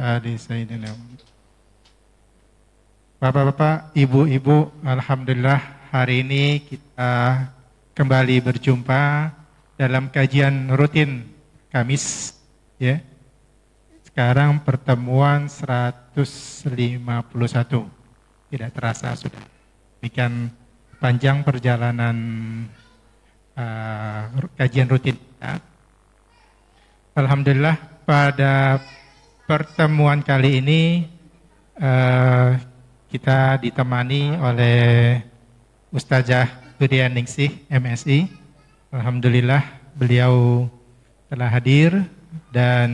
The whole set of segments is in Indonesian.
ali sayyidina. Bapak-bapak, ibu-ibu, alhamdulillah hari ini kita kembali berjumpa dalam kajian rutin Kamis, ya. Sekarang pertemuan 151. Tidak terasa sudah. Demikian panjang perjalanan kajian rutin kita. Alhamdulillah pada pertemuan kali ini kita ditemani oleh Ustazah Budian Ningsih, MSI. Alhamdulillah beliau telah hadir dan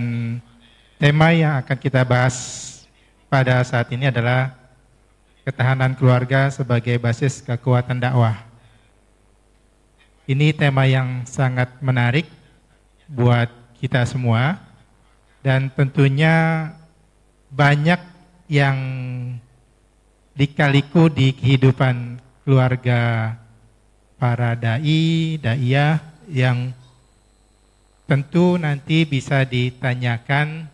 tema yang akan kita bahas pada saat ini adalah ketahanan keluarga sebagai basis kekuatan dakwah. Ini tema yang sangat menarik buat kita semua dan tentunya banyak yang dikaliku di kehidupan keluarga para daiyah yang tentu nanti bisa ditanyakan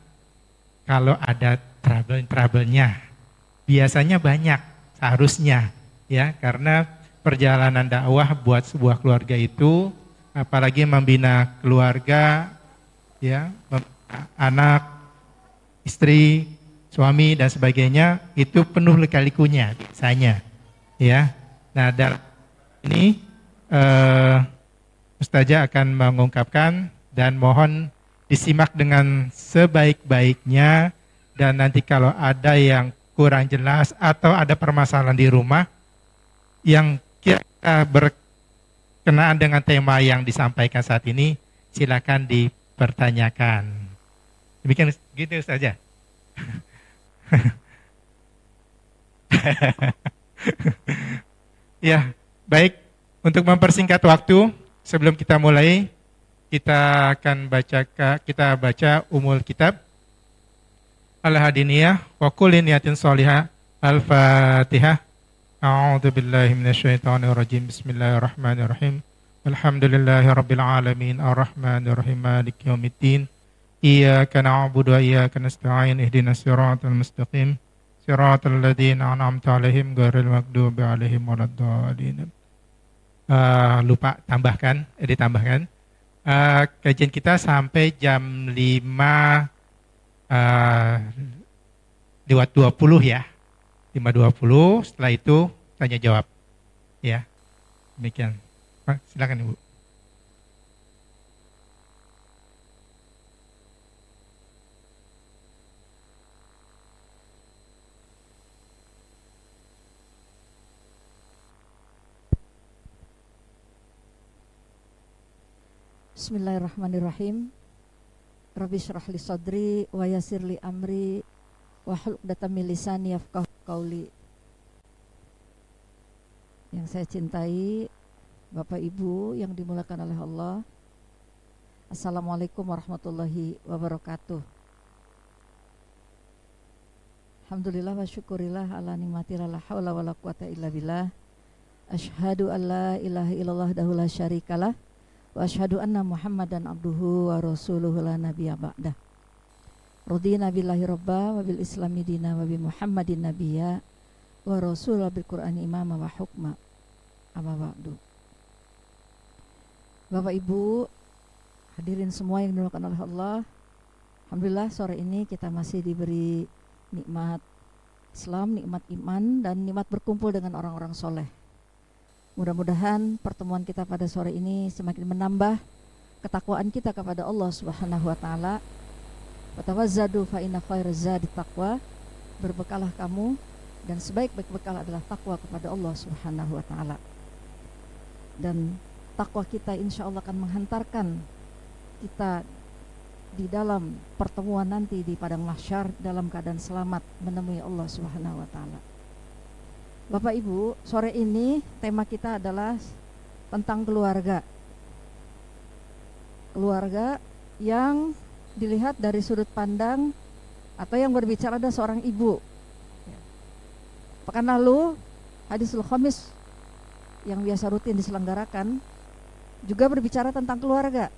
kalau ada trouble-nya. Biasanya banyak, seharusnya ya, karena perjalanan dakwah buat sebuah keluarga itu, apalagi membina keluarga, ya, anak, istri, suami dan sebagainya, itu penuh lika-likunya biasanya, ya. Nah, dari ini Ustazah akan mengungkapkan dan mohon disimak dengan sebaik-baiknya, dan nanti kalau ada yang kurang jelas atau ada permasalahan di rumah yang kira-kira berkenaan dengan tema yang disampaikan saat ini, silakan dipertanyakan. Demikian gitu saja. Ya, baik. Untuk mempersingkat waktu, sebelum kita mulai, kita baca umul kitab Al-Hadiniyah wa kulli niyatin sholihah. Al-Fatihah. A'udzu billahi minasyaitonir rajim. Bismillahirrahmanirrahim. Alhamdulillahirabbil alamin arrahmanir rahim maliki yaumiddin. Iyyaka na'budu wa iyyaka nasta'in ihdinas siratal mustaqim. Siratal ladzina an'amta 'alaihim ghairil maghdubi 'alaihim waladdallin. Lupa ditambahkan. Kajian kita sampai jam 5 lewat 20 ya. 5.20, setelah itu tanya jawab. Ya. Demikian. Silakan Ibu. Bismillahirrahmanirrahim. Rabbi syrah li sadri wa yassir li amri wa hlul 'uqdatam min lisani yafqahu qauli. Yang saya cintai Bapak Ibu yang dimuliakan oleh Allah, Assalamualaikum warahmatullahi wabarakatuh. Alhamdulillah wa syukurillah ala nikmati la haula wala quwata illa billah. Asyhadu an la ilaha illallah wahdahu la syarikalah wa asyhadu anna Muhammadan abduhu wa rasuluhu la nabiyya ba'dah. Radina billahi rabba wa bil islami dina wa bi Muhammadin nabiyya wa rasul bil Qur'ani imama wa hukma. Amma ba'du. Bapak Ibu, hadirin semua yang dimuliakan oleh Allah, alhamdulillah sore ini kita masih diberi nikmat Islam, nikmat iman, dan nikmat berkumpul dengan orang-orang soleh. Mudah-mudahan pertemuan kita pada sore ini semakin menambah ketakwaan kita kepada Allah Subhanahu wa taala. Watawazzadu fa inna khairaz zadi taqwa. Berbekalah kamu dan sebaik-baik bekal adalah takwa kepada Allah Subhanahu wa taala. Dan takwa kita insya Allah akan menghantarkan kita di dalam pertemuan nanti di padang mahsyar dalam keadaan selamat menemui Allah Subhanahu wa taala. Bapak Ibu, sore ini tema kita adalah tentang keluarga. Keluarga yang dilihat dari sudut pandang atau yang berbicara ada seorang ibu. Pekan lalu hadisul khamis yang biasa rutin diselenggarakan juga berbicara tentang keluarga.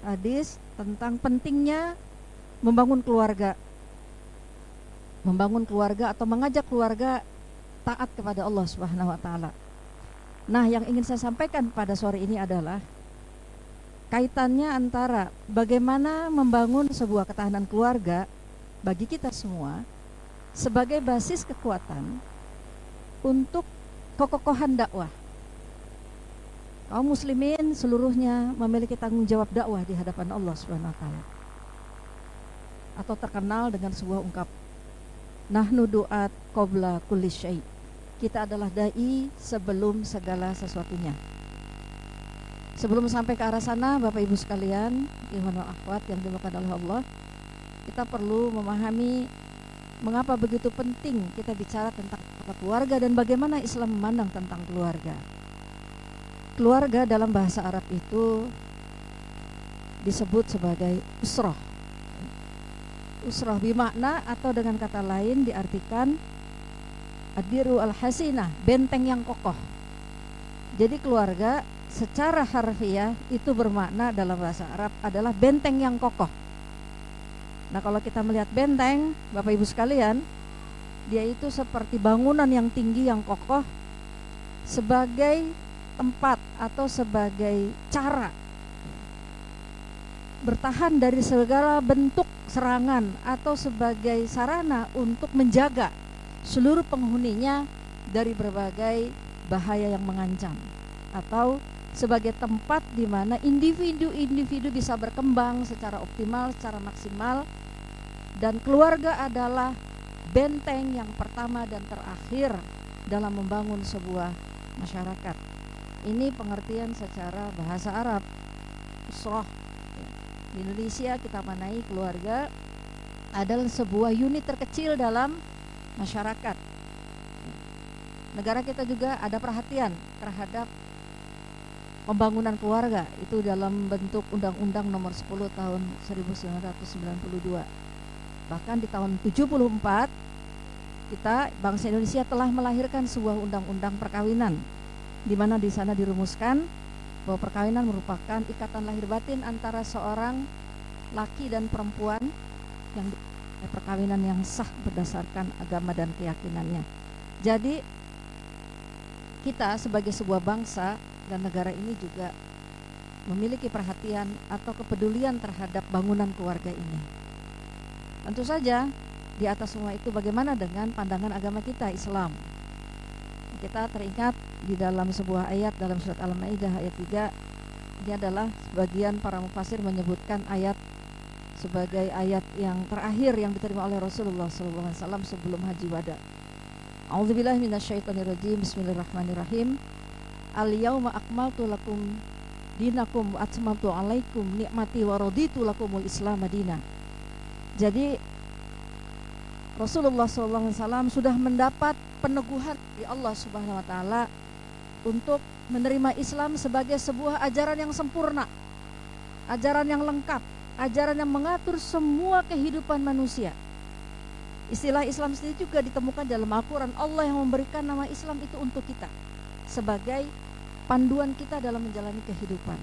Hadis tentang pentingnya membangun keluarga. membangun keluarga atau mengajak keluarga taat kepada Allah Subhanahu wa taala. Nah, yang ingin saya sampaikan pada sore ini adalah kaitannya antara bagaimana membangun sebuah ketahanan keluarga bagi kita semua sebagai basis kekuatan untuk kekokohan dakwah. Kaum muslimin seluruhnya memiliki tanggung jawab dakwah di hadapan Allah Subhanahu wa taala. Atau terkenal dengan sebuah ungkap, nahnu du'at qabla kulli syai'. Kita adalah dai sebelum segala sesuatunya. Sebelum sampai ke arah sana, Bapak Ibu sekalian, ikhwan wa akhwat yang dimuliakan oleh Allah, kita perlu memahami mengapa begitu penting kita bicara tentang keluarga dan bagaimana Islam memandang tentang keluarga. Keluarga dalam bahasa Arab itu disebut sebagai usrah. Usrah bimakna atau dengan kata lain diartikan ad-diru al-hasinah, benteng yang kokoh. Jadi keluarga secara harfiah itu bermakna dalam bahasa Arab adalah benteng yang kokoh. Nah, kalau kita melihat benteng, Bapak Ibu sekalian, dia itu seperti bangunan yang tinggi yang kokoh sebagai tempat atau sebagai cara bertahan dari segala bentuk serangan atau sebagai sarana untuk menjaga seluruh penghuninya dari berbagai bahaya yang mengancam, atau sebagai tempat di mana individu-individu bisa berkembang secara optimal, secara maksimal. Dan keluarga adalah benteng yang pertama dan terakhir dalam membangun sebuah masyarakat. Ini pengertian secara bahasa Arab usrah. Di Indonesia kita manai keluarga adalah sebuah unit terkecil dalam masyarakat. Negara kita juga ada perhatian terhadap pembangunan keluarga itu dalam bentuk Undang-Undang Nomor 10 Tahun 1992. Bahkan di tahun 74 kita bangsa Indonesia telah melahirkan sebuah undang-undang perkawinan, di mana di sana dirumuskan bahwa perkawinan merupakan ikatan lahir batin antara seorang laki dan perempuan yang perkawinan yang sah berdasarkan agama dan keyakinannya. Jadi kita sebagai sebuah bangsa dan negara ini juga memiliki perhatian atau kepedulian terhadap bangunan keluarga ini. Tentu saja di atas semua itu bagaimana dengan pandangan agama kita, Islam. Kita teringat di dalam sebuah ayat dalam surat Al-Maidah ayat 3, ini adalah sebagian para mufassir menyebutkan ayat sebagai ayat yang terakhir yang diterima oleh Rasulullah SAW sebelum haji wada. A'udzubillahi minasyaitonirrajim. Bismillahirrahmanirrahim. Al-yauma akmaltu lakum dinakum wa atmamtu alaikum ni'mati wa raditu lakumul Islam madina. Jadi Rasulullah SAW sudah mendapat peneguhan dari Allah Subhanahu wa taala untuk menerima Islam sebagai sebuah ajaran yang sempurna, ajaran yang lengkap, ajaran yang mengatur semua kehidupan manusia. Istilah Islam sendiri juga ditemukan dalam Al-Quran. Allah yang memberikan nama Islam itu untuk kita sebagai panduan kita dalam menjalani kehidupan.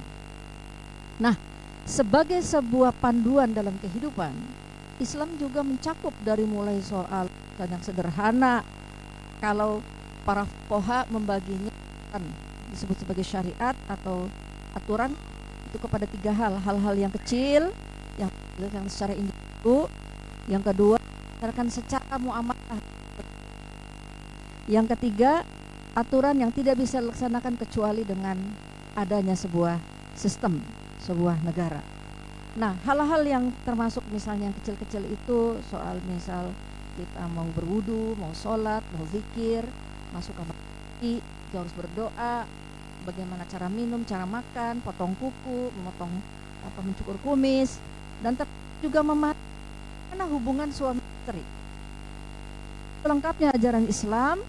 Nah, sebagai sebuah panduan dalam kehidupan, Islam juga mencakup dari mulai soal dan yang sederhana. Kalau para fuqaha membaginya disebut sebagai syariat atau aturan itu kepada 3 hal. Hal-hal yang kecil yang dilakukan secara individu, yang kedua dilakukan secara muamalah, yang ketiga aturan yang tidak bisa dilaksanakan kecuali dengan adanya sebuah sistem, sebuah negara. Nah, hal-hal yang termasuk misalnya yang kecil-kecil itu soal misal kita mau berwudu, mau sholat, mau zikir, masuk kamar mandi, kita harus berdoa, bagaimana cara minum, cara makan, potong kuku, memotong mencukur kumis, dan juga memahami hubungan suami istri. Lengkapnya ajaran Islam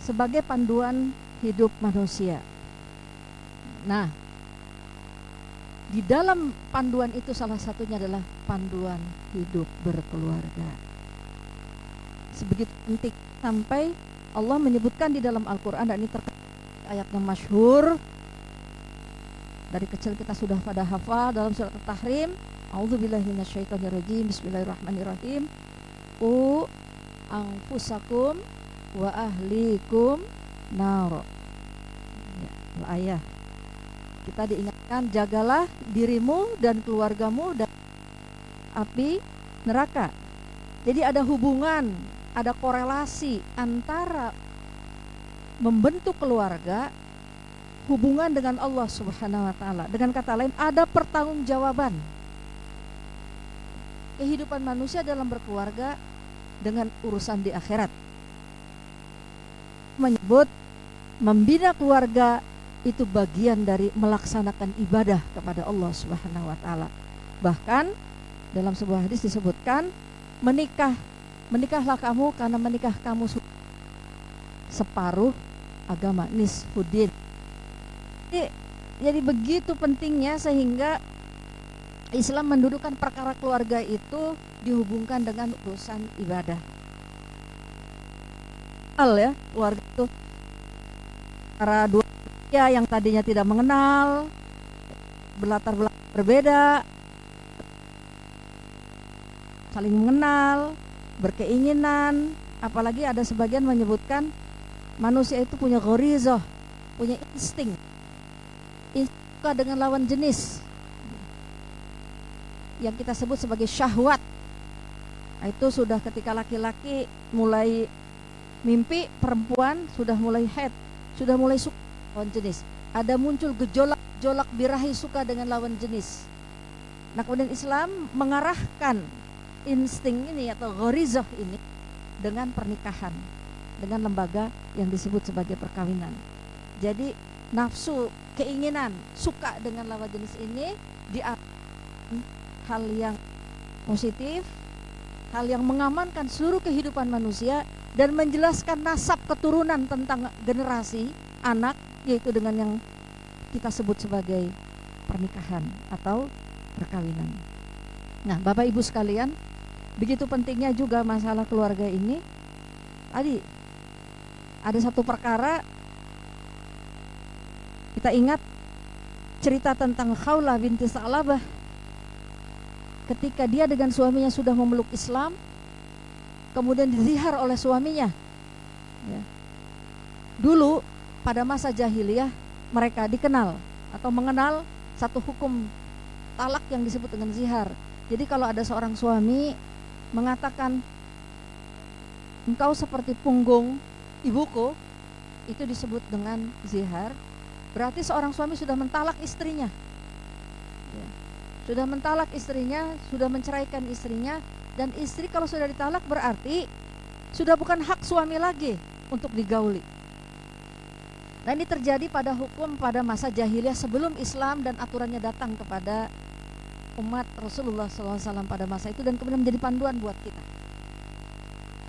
sebagai panduan hidup manusia. Nah, di dalam panduan itu salah satunya adalah panduan hidup berkeluarga. Sebegitu penting sampai Allah menyebutkan di dalam Al-Quran, dan ini ayat yang masyhur dari kecil kita sudah pada hafal dalam surat At-Tahrim. A'udzubillahi minasyaitonirrajim. Bismillahirrahmanirrahim. Ku anfusakum wa ahlikum nar. Ya, ayah. Kita diingatkan, jagalah dirimu dan keluargamu dari api neraka. Jadi ada hubungan, ada korelasi antara membentuk keluarga, hubungan dengan Allah Subhanahu wa taala. Dengan kata lain, ada pertanggungjawaban kehidupan manusia dalam berkeluarga dengan urusan di akhirat. Menyebut membina keluarga itu bagian dari melaksanakan ibadah kepada Allah Subhanahu wa taala. Bahkan dalam sebuah hadis disebutkan, menikahlah kamu karena menikah kamu separuh agama, nisfuddin. Jadi begitu pentingnya sehingga Islam mendudukan perkara keluarga itu dihubungkan dengan urusan ibadah. Keluarga itu para dua yang tadinya tidak mengenal, berlatar belakang berbeda, saling mengenal, berkeinginan. Apalagi ada sebagian menyebutkan manusia itu punya ghorizah, punya insting suka dengan lawan jenis yang kita sebut sebagai syahwat. Itu sudah ketika laki-laki mulai mimpi, perempuan sudah mulai haid, sudah mulai suka lawan jenis. Ada muncul gejolak birahi suka dengan lawan jenis. Nah, kemudian Islam mengarahkan insting ini atau ghorizah ini dengan pernikahan, dengan lembaga yang disebut sebagai perkawinan. Jadi nafsu, keinginan, suka dengan lawan jenis ini diarahkan hal yang positif, hal yang mengamankan seluruh kehidupan manusia dan menjelaskan nasab keturunan tentang generasi anak, yaitu dengan yang kita sebut sebagai pernikahan atau perkawinan. Nah, Bapak Ibu sekalian, begitu pentingnya juga masalah keluarga ini. Tadi ada satu perkara, kita ingat cerita tentang Khawlah binti Sa'labah ketika dia dengan suaminya sudah memeluk Islam, kemudian dizihar oleh suaminya. Ya. Dulu pada masa jahiliyah mereka dikenal atau mengenal satu hukum talak yang disebut dengan zihar. Jadi kalau ada seorang suami mengatakan engkau seperti punggung ibuku, itu disebut dengan zihar. Berarti seorang suami sudah mentalak istrinya, ya. Sudah mentalak istrinya, sudah menceraikan istrinya. Dan istri kalau sudah ditalak berarti sudah bukan hak suami lagi untuk digauli. Nah, ini terjadi pada hukum pada masa jahiliyah sebelum Islam dan aturannya datang kepada umat Rasulullah SAW pada masa itu, dan kemudian menjadi panduan buat kita.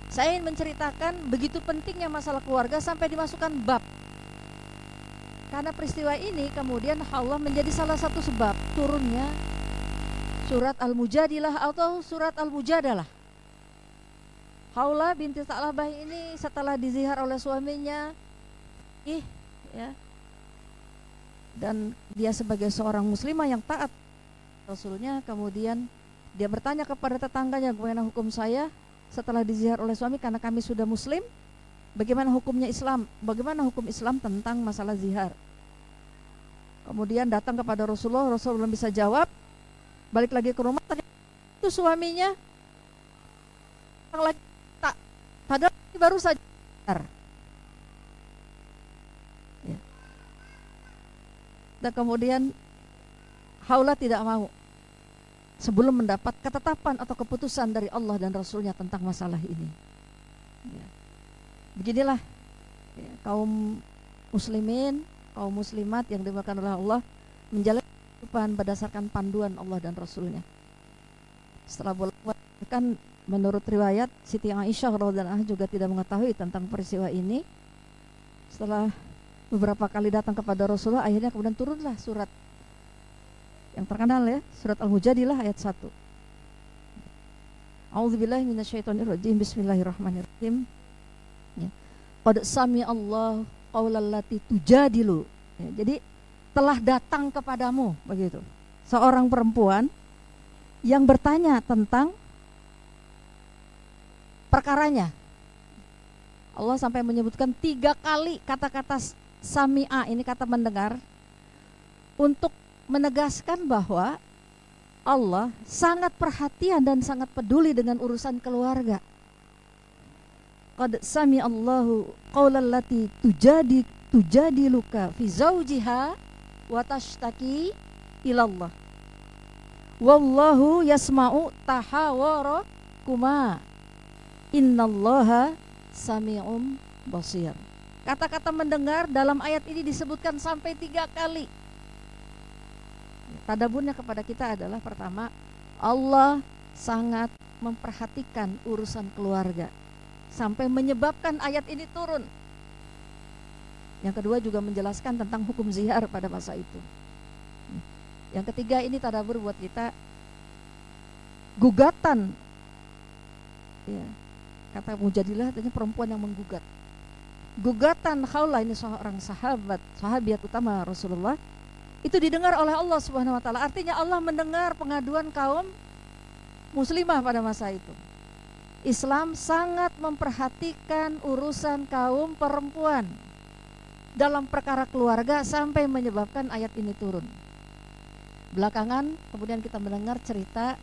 Saya ingin menceritakan begitu pentingnya masalah keluarga sampai dimasukkan bab. Karena peristiwa ini kemudian Allah menjadi salah satu sebab turunnya surat Al-Mujadilah atau surat Al-Mujadalah. Khawlah binti Sa'labah ini setelah dizihar oleh suaminya, ya, dan dia sebagai seorang muslimah yang taat Rasulnya, kemudian dia bertanya kepada tetangganya, bagaimana hukum saya setelah dizihar oleh suami karena kami sudah muslim, bagaimana hukumnya Islam, bagaimana hukum Islam tentang masalah zihar. Kemudian datang kepada Rasulullah, Rasul belum bisa jawab, balik lagi ke rumah, ternyata itu suaminya lagi tak, padahal baru saja zihar. Ya. Dan kemudian Khawlah tidak mau sebelum mendapat ketetapan atau keputusan dari Allah dan Rasulnya tentang masalah ini. Ya. Beginilah ya, kaum muslimin, kaum muslimat yang dimuliakan oleh Allah menjalani kehidupan berdasarkan panduan Allah dan Rasulnya. Setelah kan menurut riwayat Siti Aisyah radhiyallahu anha juga tidak mengetahui tentang peristiwa ini. Setelah beberapa kali datang kepada Rasulullah, akhirnya kemudian turunlah surat yang terkenal ya, surat Al-Mujadilah ayat 1. A'udzubillahi minasyaitonirrajim. Bismillahirrahmanirrahim. Ya. Qad sami'allahu qaulal lati tujadilu. Ya, jadi telah datang kepadamu begitu seorang perempuan yang bertanya tentang perkaranya. Allah sampai menyebutkan 3 kali kata-kata sami'a, ini kata mendengar, untuk menegaskan bahwa Allah sangat perhatian dan sangat peduli dengan urusan keluarga. Qad sami'allahu qaulal lati tujadiluka fi zawjiha wa tashtaki ilallah. Wallahu yasma'u tahawarakuma. Innallaha sami'um basir. Kata-kata mendengar dalam ayat ini disebutkan sampai 3 kali. Tadaburnya kepada kita adalah, pertama, Allah sangat memperhatikan urusan keluarga sampai menyebabkan ayat ini turun. Yang kedua juga menjelaskan tentang hukum zihar pada masa itu. Yang ketiga, ini tadabur buat kita, gugatan, ya, kata Mujadilah artinya perempuan yang menggugat. Gugatan Khawlah, ini seorang sahabiat utama Rasulullah, itu didengar oleh Allah Subhanahu wa taala. Artinya Allah mendengar pengaduan kaum muslimah pada masa itu. Islam sangat memperhatikan urusan kaum perempuan dalam perkara keluarga sampai menyebabkan ayat ini turun. Belakangan kemudian kita mendengar cerita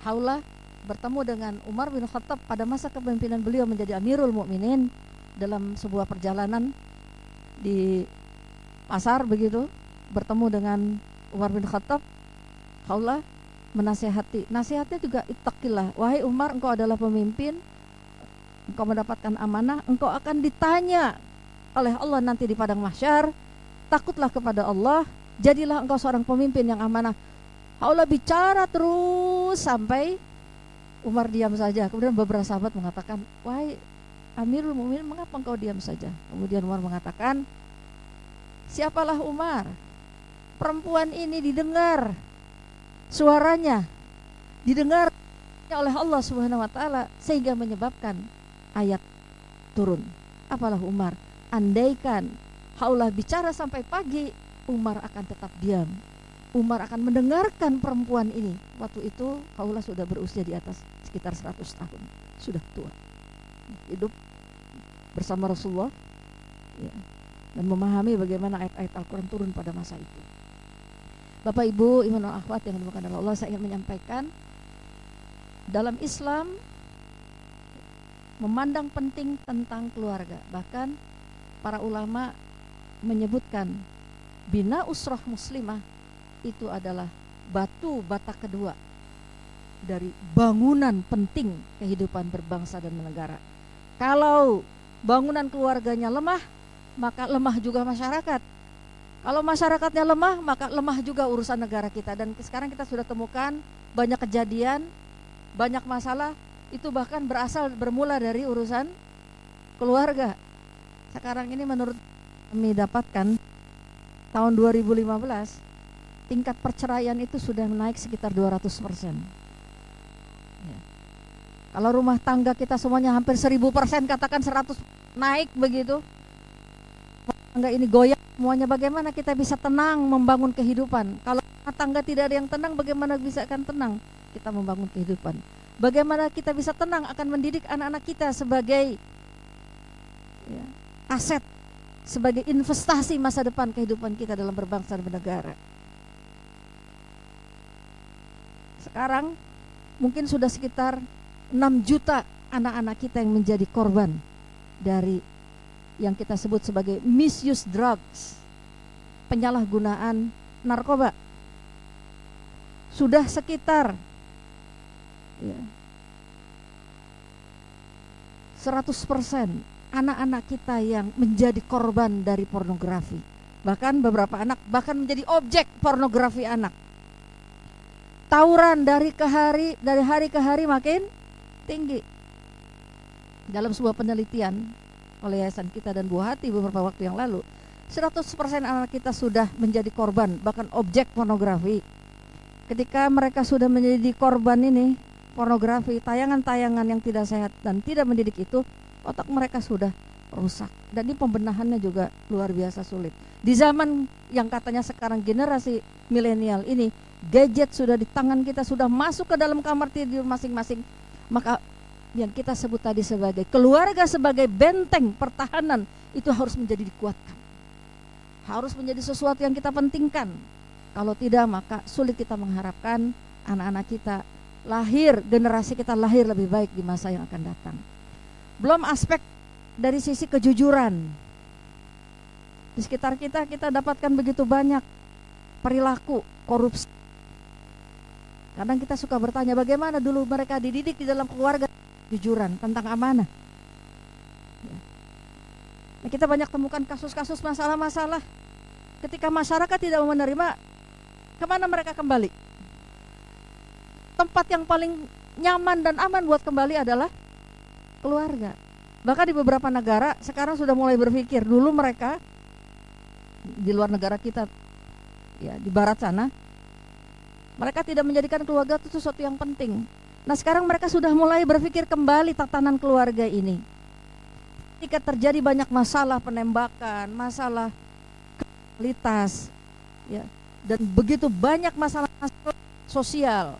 Khawlah bertemu dengan Umar bin Khattab pada masa kepemimpinan beliau menjadi Amirul Mukminin dalam sebuah perjalanan di pasar begitu. Bertemu dengan Umar bin Khattab, Khawlah menasihati. Nasihatnya juga ittaqillah. Wahai Umar, engkau adalah pemimpin, engkau mendapatkan amanah, engkau akan ditanya oleh Allah nanti di padang mahsyar. Takutlah kepada Allah, jadilah engkau seorang pemimpin yang amanah. Khawlah bicara terus sampai Umar diam saja. Kemudian beberapa sahabat mengatakan, wahai Amirul Mukminin, mengapa engkau diam saja? Kemudian Umar mengatakan, siapalah Umar? Perempuan ini didengar suaranya, didengar oleh Allah Subhanahu wa taala sehingga menyebabkan ayat turun. Apalah Umar? Andaikan Khawlah bicara sampai pagi, Umar akan tetap diam. Umar akan mendengarkan perempuan ini. Waktu itu Khawlah sudah berusia di atas sekitar 100 tahun, sudah tua, hidup bersama Rasulullah, ya, dan memahami bagaimana ayat-ayat Al-Quran turun pada masa itu. Bapak Ibu, iman dan akhwat yang dimuliakan oleh Allah, saya ingin menyampaikan, dalam Islam memandang penting tentang keluarga. Bahkan para ulama menyebutkan bina usrah muslimah itu adalah batu bata kedua dari bangunan penting kehidupan berbangsa dan bernegara. Kalau bangunan keluarganya lemah, maka lemah juga masyarakat. Kalau masyarakatnya lemah, maka lemah juga urusan negara kita. Dan sekarang kita sudah temukan banyak kejadian, banyak masalah, itu bahkan bermula dari urusan keluarga. Sekarang ini menurut kami dapatkan, tahun 2015, tingkat perceraian itu sudah naik sekitar 200%. Ya. Kalau rumah tangga kita semuanya hampir 1000%, katakan 100 naik begitu, tangga ini goyang semuanya, bagaimana kita bisa tenang membangun kehidupan? Kalau tangga tidak ada yang tenang, bagaimana bisa akan tenang kita membangun kehidupan? Bagaimana kita bisa tenang akan mendidik anak-anak kita sebagai, ya, aset, sebagai investasi masa depan kehidupan kita dalam berbangsa dan bernegara? Sekarang mungkin sudah sekitar 6 juta anak-anak kita yang menjadi korban dari yang kita sebut sebagai misuse drugs, penyalahgunaan narkoba. Sudah sekitar, ya, 100% anak-anak kita yang menjadi korban dari pornografi. Bahkan beberapa anak bahkan menjadi objek pornografi anak. Tawuran dari hari ke hari makin tinggi. Dalam sebuah penelitian oleh yayasan kita dan Buah Hati beberapa waktu yang lalu, 100% anak kita sudah menjadi korban, bahkan objek pornografi. Ketika mereka sudah menjadi korban ini pornografi, tayangan-tayangan yang tidak sehat dan tidak mendidik itu, otak mereka sudah rusak. Dan ini pembenahannya juga luar biasa sulit. Di zaman yang katanya sekarang generasi milenial ini, gadget sudah di tangan kita, sudah masuk ke dalam kamar tidur masing-masing, maka yang kita sebut tadi sebagai keluarga, sebagai benteng pertahanan, itu harus menjadi dikuatkan. Harus menjadi sesuatu yang kita pentingkan. Kalau tidak, maka sulit kita mengharapkan anak-anak kita lahir, generasi kita lahir lebih baik di masa yang akan datang. Belum aspek dari sisi kejujuran. Di sekitar kita, kita dapatkan begitu banyak perilaku korupsi. Kadang kita suka bertanya, bagaimana dulu mereka dididik di dalam keluarga kejujuran tentang amanah. Nah, kita banyak temukan kasus-kasus masalah-masalah. Ketika masyarakat tidak mau menerima, kemana mereka kembali? Tempat yang paling nyaman dan aman buat kembali adalah keluarga. Bahkan di beberapa negara sekarang sudah mulai berpikir. Dulu mereka di luar negara kita, ya di barat sana, mereka tidak menjadikan keluarga itu sesuatu yang penting. Nah, sekarang mereka sudah mulai berpikir kembali tatanan keluarga ini. Ketika terjadi banyak masalah penembakan, masalah kriminalitas, ya, dan begitu banyak masalah sosial,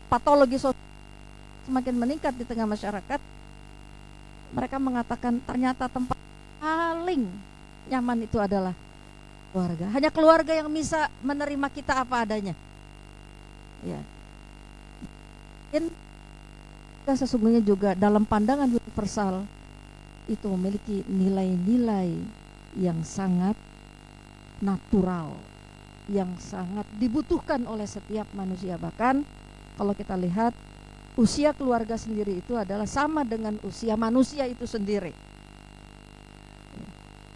patologi sosial semakin meningkat di tengah masyarakat, mereka mengatakan ternyata tempat paling nyaman itu adalah keluarga. Hanya keluarga yang bisa menerima kita apa adanya. Ya. Dan sesungguhnya juga dalam pandangan universal itu memiliki nilai-nilai yang sangat natural, yang sangat dibutuhkan oleh setiap manusia. Bahkan kalau kita lihat, usia keluarga sendiri itu adalah sama dengan usia manusia itu sendiri.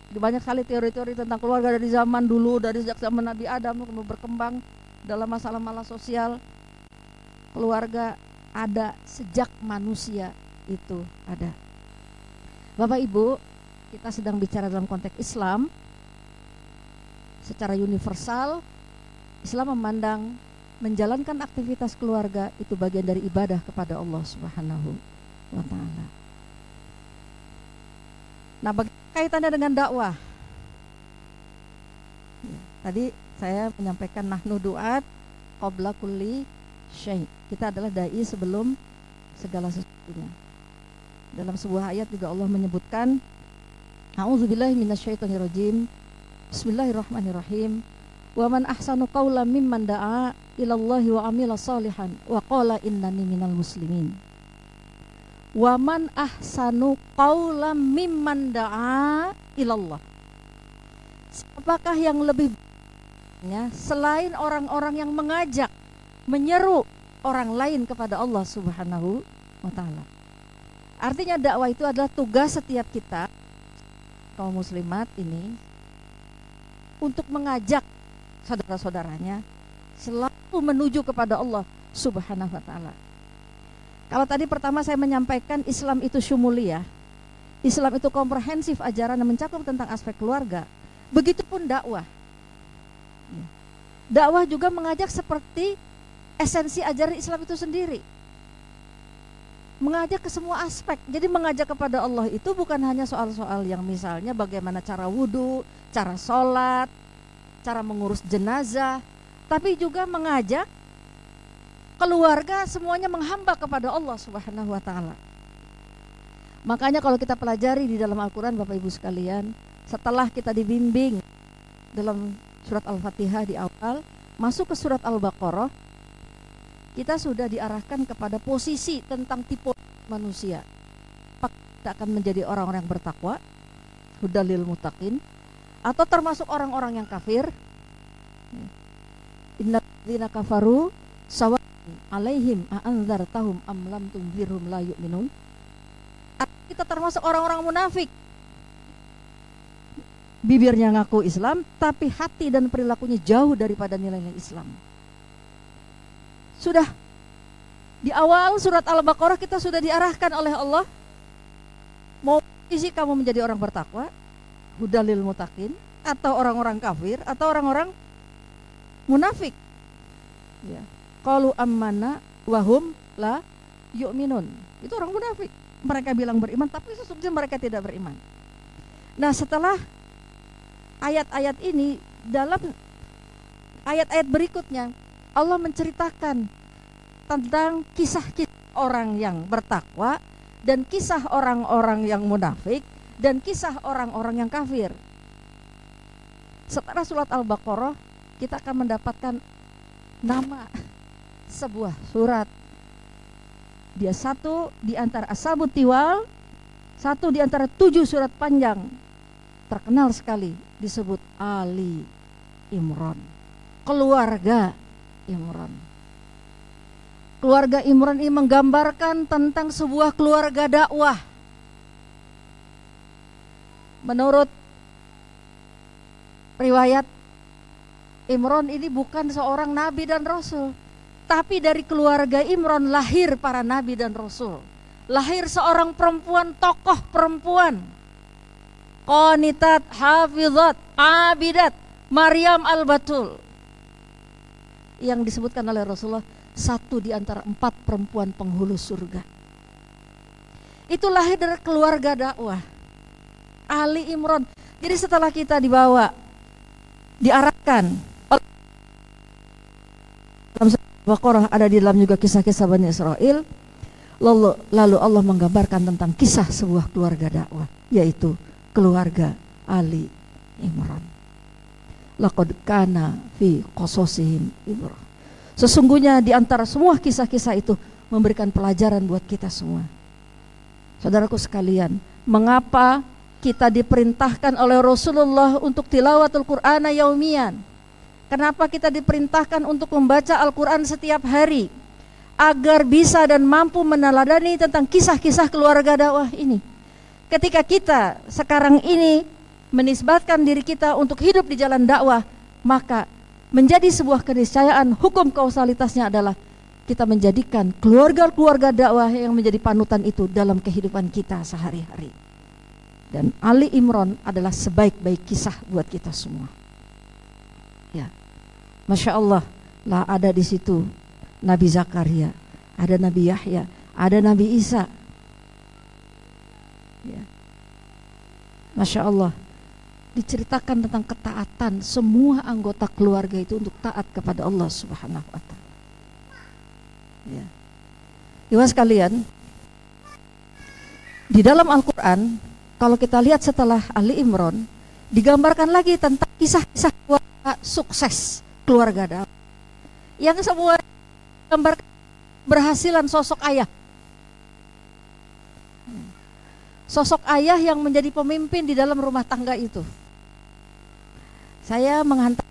Banyak sekali teori-teori tentang keluarga dari zaman dulu, dari zaman Nabi Adam berkembang dalam masalah-masalah sosial. Keluarga ada sejak manusia itu ada. Bapak Ibu, kita sedang bicara dalam konteks Islam. Secara universal, Islam memandang menjalankan aktivitas keluarga itu bagian dari ibadah kepada Allah Subhanahu wa ta'ala. Nah, bagaimana kaitannya dengan dakwah? Ya, tadi saya menyampaikan nahnu du'at qabla kulli syai'. Kita adalah dai sebelum segala sesuatunya. Dalam sebuah ayat juga Allah menyebutkan, a'udzubillahi minasyaitonirrajim. Bismillahirrahmanirrahim. Wa man ahsanu qawlan mimman da'a ilallahi wa amila salihan wa qala innani minal muslimin. Wa man ahsanu qawlan mimman da'a ilallah. Apakah yang lebih baiknya selain orang-orang yang mengajak, menyeru orang lain kepada Allah Subhanahu wa ta'ala. Artinya dakwah itu adalah tugas setiap kita kaum muslimat ini untuk mengajak saudara-saudaranya selalu menuju kepada Allah Subhanahu wa ta'ala. Kalau tadi pertama saya menyampaikan Islam itu syumuliyah, Islam itu komprehensif ajaran yang mencakup tentang aspek keluarga. Begitupun dakwah. Dakwah juga mengajak seperti esensi ajaran Islam itu sendiri. Mengajak ke semua aspek. Jadi mengajak kepada Allah itu bukan hanya soal-soal yang misalnya bagaimana cara wudhu, cara sholat, cara mengurus jenazah, tapi juga mengajak keluarga semuanya menghamba kepada Allah Subhanahu wa ta'ala. Makanya kalau kita pelajari di dalam Al-Quran, Bapak Ibu sekalian, setelah kita dibimbing dalam surat Al-Fatihah di awal, masuk ke surat Al-Baqarah, kita sudah diarahkan kepada posisi tentang tipe manusia. Kita akan menjadi orang-orang yang bertakwa, hudalil muttaqin, atau termasuk orang-orang yang kafir. Innalladzina kafaru sawa'un alaihim a'anzartahum am lam tunzirhum la yu'minun. Kita termasuk orang-orang munafik. Bibirnya ngaku Islam, tapi hati dan perilakunya jauh daripada nilai-nilai Islam. Sudah di awal surat Al-Baqarah kita sudah diarahkan oleh Allah, mau isi kamu menjadi orang bertakwa, hudalil muttaqin, atau orang-orang kafir, atau orang-orang munafik. Ya. Qalu amanna wahum la yu'minun. Itu orang munafik. Mereka bilang beriman, tapi sesungguhnya mereka tidak beriman. Nah, setelah ayat-ayat ini, dalam ayat-ayat berikutnya Allah menceritakan tentang kisah-kisah orang yang bertakwa dan kisah orang-orang yang munafik dan kisah orang-orang yang kafir. Setelah surat Al-Baqarah kita akan mendapatkan nama sebuah surat. Dia satu di antara Ashabut Tiwal, satu di antara 7 surat panjang terkenal sekali, disebut Ali Imran, keluarga Imran. Keluarga Imran ini menggambarkan tentang sebuah keluarga dakwah. Menurut riwayat, Imran ini bukan seorang nabi dan rasul, tapi dari keluarga Imran lahir para nabi dan rasul. Lahir seorang perempuan, tokoh perempuan, qanitat, hafizat, abidat, Maryam al-Batul, yang disebutkan oleh Rasulullah satu di antara 4 perempuan penghulu surga. Itu lahir dari keluarga dakwah Ali Imran. Jadi setelah kita diarahkan dalam Baqarah, ada di dalam juga kisah-kisah Bani Israel. Lalu Allah menggambarkan tentang kisah sebuah keluarga dakwah, yaitu keluarga Ali Imran. Laqad kana fi qasasihim ibrah. Sesungguhnya di antara semua kisah-kisah itu memberikan pelajaran buat kita semua. Saudaraku sekalian, mengapa kita diperintahkan oleh Rasulullah untuk tilawatul Qur'an yaumian? Kenapa kita diperintahkan untuk membaca Al-Quran setiap hari? Agar bisa dan mampu meneladani tentang kisah-kisah keluarga dakwah ini. Ketika kita sekarang ini menisbatkan diri kita untuk hidup di jalan dakwah, maka menjadi sebuah keniscayaan, hukum kausalitasnya adalah kita menjadikan keluarga-keluarga dakwah yang menjadi panutan itu dalam kehidupan kita sehari-hari. Dan Ali Imran adalah sebaik-baik kisah buat kita semua. Ya, Masya Allah, lah ada di situ Nabi Zakaria, ada Nabi Yahya, ada Nabi Isa. Ya. Masya Allah, diceritakan tentang ketaatan semua anggota keluarga itu untuk taat kepada Allah Subhanahu wa Ta'ala. Ya. Ibu sekalian, di dalam Al-Quran, kalau kita lihat setelah Ali Imran, digambarkan lagi tentang kisah-kisah keluarga sukses, keluarga dakwah, yang semua gambar berhasilan sosok ayah. Sosok ayah yang menjadi pemimpin di dalam rumah tangga itu. Saya menghantar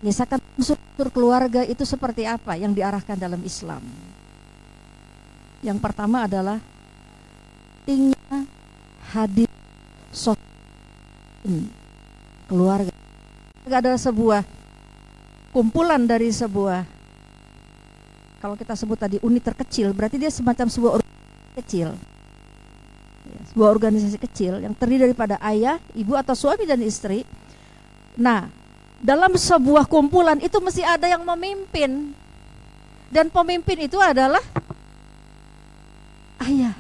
misalkan unsur keluarga itu seperti apa yang diarahkan dalam Islam. Yang pertama adalah pentingnya hadir sosok keluarga. Keluarga adalah sebuah kumpulan dari sebuah, kalau kita sebut tadi unit terkecil, berarti dia semacam sebuah organisasi kecil. Sebuah organisasi kecil yang terdiri daripada ayah, ibu atau suami dan istri. Nah, dalam sebuah kumpulan itu mesti ada yang memimpin. Dan pemimpin itu adalah ayah.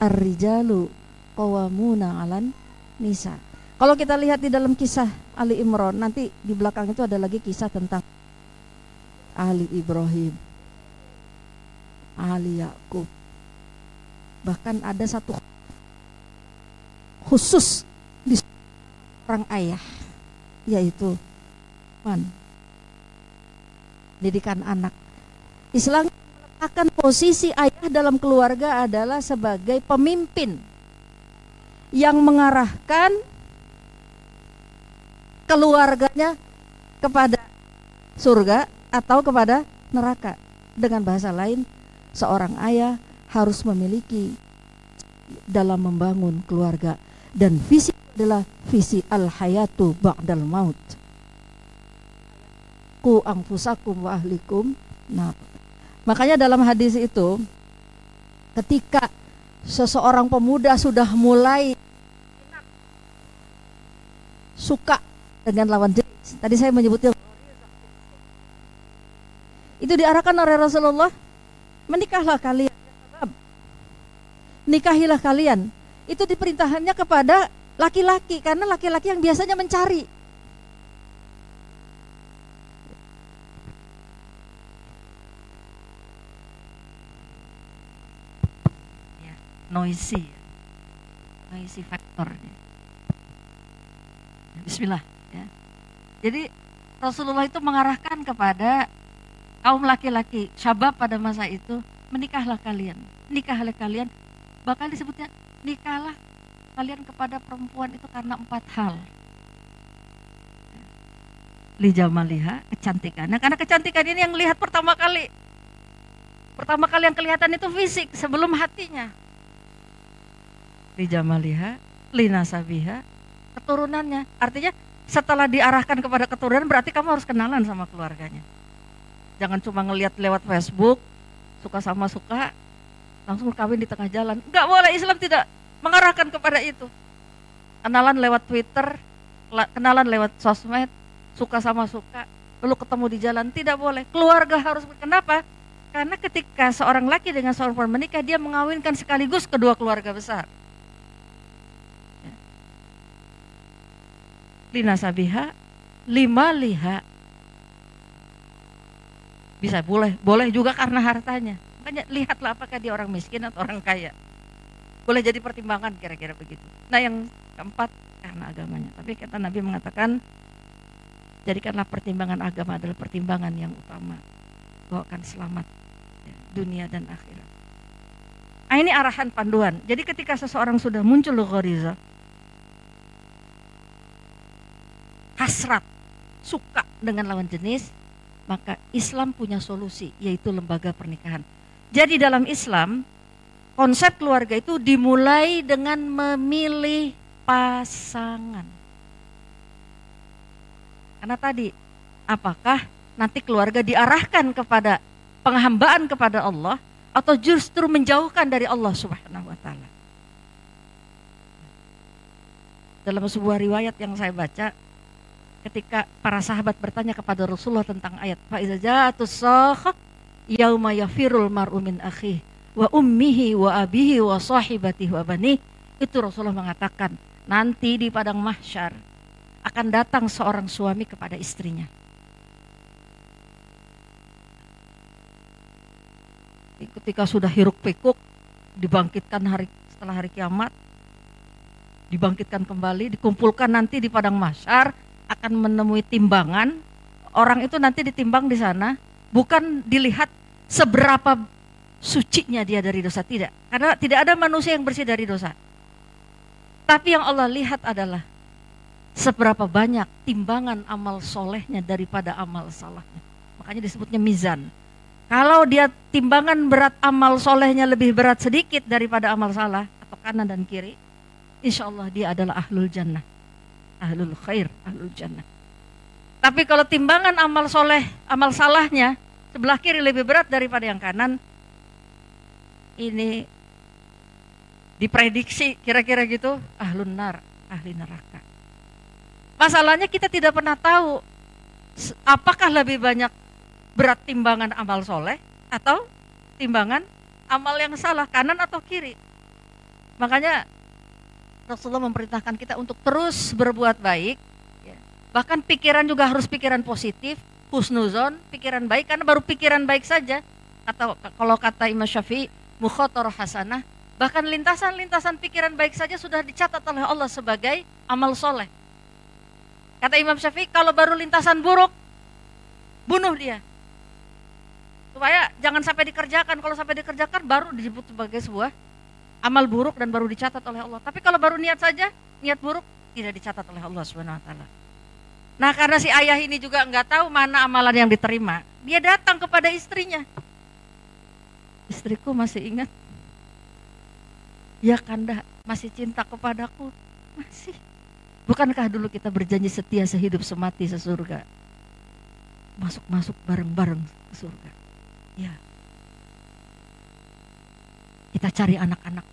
Ar-rijalu qawwamuna 'alan nisa. Kalau kita lihat di dalam kisah Ali Imran, nanti di belakang itu ada lagi kisah tentang Ali Ibrahim, Ali Yakub. Bahkan ada satu khusus di orang ayah, yaitu pendidikan anak. Islam meletakkan posisi ayah dalam keluarga adalah sebagai pemimpin yang mengarahkan keluarganya kepada surga atau kepada neraka. Dengan bahasa lain, seorang ayah harus memiliki dalam membangun keluarga, dan visi adalah visi al-hayatu ba'dal maut. Qu anfusakum wa ahlikum. Nah, makanya dalam hadis itu, ketika seseorang pemuda sudah mulai suka dengan lawan jenis, tadi saya menyebutnya, itu diarahkan oleh Rasulullah, menikahlah kalian, nikahilah kalian. Itu diperintahkannya kepada laki-laki, karena laki-laki yang biasanya mencari. noisy factor. Bismillah ya. Jadi Rasulullah itu mengarahkan kepada kaum laki-laki syabab pada masa itu, menikahlah kalian, bakal disebutnya nikahlah kalian kepada perempuan itu karena 4 hal. Li jamaliha, kecantikannya, karena kecantikan ini yang lihat pertama kali yang kelihatan itu fisik sebelum hatinya. Li jamaliha, li nasabiha, keturunannya. Artinya setelah diarahkan kepada keturunan berarti kamu harus kenalan sama keluarganya. Jangan cuma ngelihat lewat Facebook, suka sama suka, langsung kawin di tengah jalan. Enggak boleh, Islam tidak mengarahkan kepada itu. Kenalan lewat Twitter, kenalan lewat sosmed, suka sama suka, lalu ketemu di jalan, tidak boleh. Keluarga harus, kenapa? Karena ketika seorang laki dengan seorang perempuan menikah, dia mengawinkan sekaligus kedua keluarga besar. Lina sabiha, lima liha. Bisa boleh juga karena hartanya. Makanya lihatlah apakah dia orang miskin atau orang kaya. Boleh jadi pertimbangan kira-kira begitu. Nah yang keempat karena agamanya. Tapi kata Nabi mengatakan, jadikanlah pertimbangan agama adalah pertimbangan yang utama. Kau akan selamat ya, dunia dan akhirat. Nah, ini arahan panduan. Jadi ketika seseorang sudah muncul ghariza, hasrat, suka dengan lawan jenis, maka Islam punya solusi, yaitu lembaga pernikahan. Jadi dalam Islam, konsep keluarga itu dimulai dengan memilih pasangan. Karena tadi, apakah nanti keluarga diarahkan kepada penghambaan kepada Allah, atau justru menjauhkan dari Allah Subhanahu wa Ta'ala. Dalam sebuah riwayat yang saya baca, ketika para sahabat bertanya kepada Rasulullah tentang ayat fa'iza ja'atus sakha yauma yafirul mar'u min akhihi wa ummihi wa abihi wa sahibatihi wa banihi, itu Rasulullah mengatakan nanti di padang mahsyar akan datang seorang suami kepada istrinya. Ketika sudah hiruk pikuk, dibangkitkan setelah hari kiamat, dibangkitkan kembali, dikumpulkan nanti di padang mahsyar, akan menemui timbangan. Orang itu nanti ditimbang di sana, bukan dilihat seberapa sucinya dia dari dosa, tidak. Karena tidak ada manusia yang bersih dari dosa. Tapi yang Allah lihat adalah seberapa banyak timbangan amal solehnya daripada amal salahnya. Makanya disebutnya mizan. Kalau dia timbangan berat amal solehnya lebih berat sedikit daripada amal salah, atau kanan dan kiri, insya Allah dia adalah ahlul jannah, ahlul khair, ahlul jannah. Tapi kalau timbangan amal soleh, amal salahnya sebelah kiri lebih berat daripada yang kanan, ini diprediksi kira-kira gitu, ahlun nar, ahli neraka. Masalahnya kita tidak pernah tahu apakah lebih banyak berat timbangan amal soleh atau timbangan amal yang salah, kanan atau kiri. Makanya Rasulullah memerintahkan kita untuk terus berbuat baik, ya. Bahkan pikiran juga harus pikiran positif, husnuzon, pikiran baik, karena baru pikiran baik saja, atau kalau kata Imam Syafi'i, mukhatarah hasanah, bahkan lintasan-lintasan pikiran baik saja sudah dicatat oleh Allah sebagai amal soleh. Kata Imam Syafi'i, kalau baru lintasan buruk, bunuh dia. Supaya jangan sampai dikerjakan, kalau sampai dikerjakan baru disebut sebagai sebuah amal buruk dan baru dicatat oleh Allah. Tapi kalau baru niat saja, niat buruk tidak dicatat oleh Allah Subhanahu wa Ta'ala. Nah, karena si ayah ini juga enggak tahu mana amalan yang diterima, dia datang kepada istrinya. Istriku masih ingat? Ya Kanda, masih cinta kepadaku? Masih. Bukankah dulu kita berjanji setia sehidup semati sesurga? Masuk-masuk bareng-bareng ke surga. Ya. Kita cari anak-anak.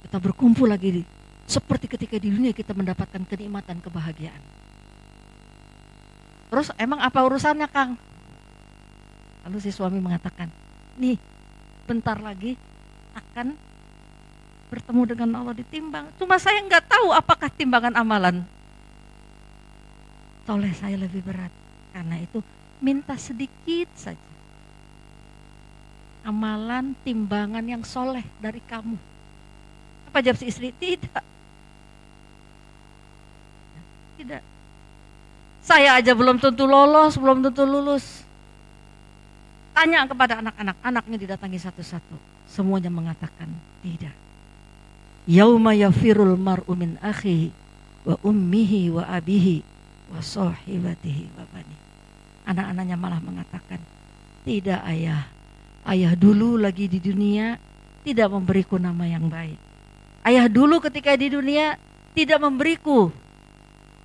Kita berkumpul lagi seperti ketika di dunia kita mendapatkan kenikmatan, kebahagiaan. Terus emang apa urusannya, Kang? Lalu si suami mengatakan, nih bentar lagi akan bertemu dengan Allah, ditimbang. Cuma saya nggak tahu apakah timbangan amalan soleh saya lebih berat. Karena itu minta sedikit saja amalan timbangan yang soleh dari kamu. Apa jawab si istri? Tidak. Tidak. Saya aja belum tentu lolos, belum tentu lulus. Tanya kepada anak-anak, anaknya didatangi satu-satu. Semuanya mengatakan tidak. Yauma yafirul mar'u min akhihi wa ummihi wa abihi wa sahibatihi wa bani. Anak-anaknya malah mengatakan, tidak ayah. Ayah dulu lagi di dunia tidak memberiku nama yang baik. Ayah dulu ketika di dunia tidak memberiku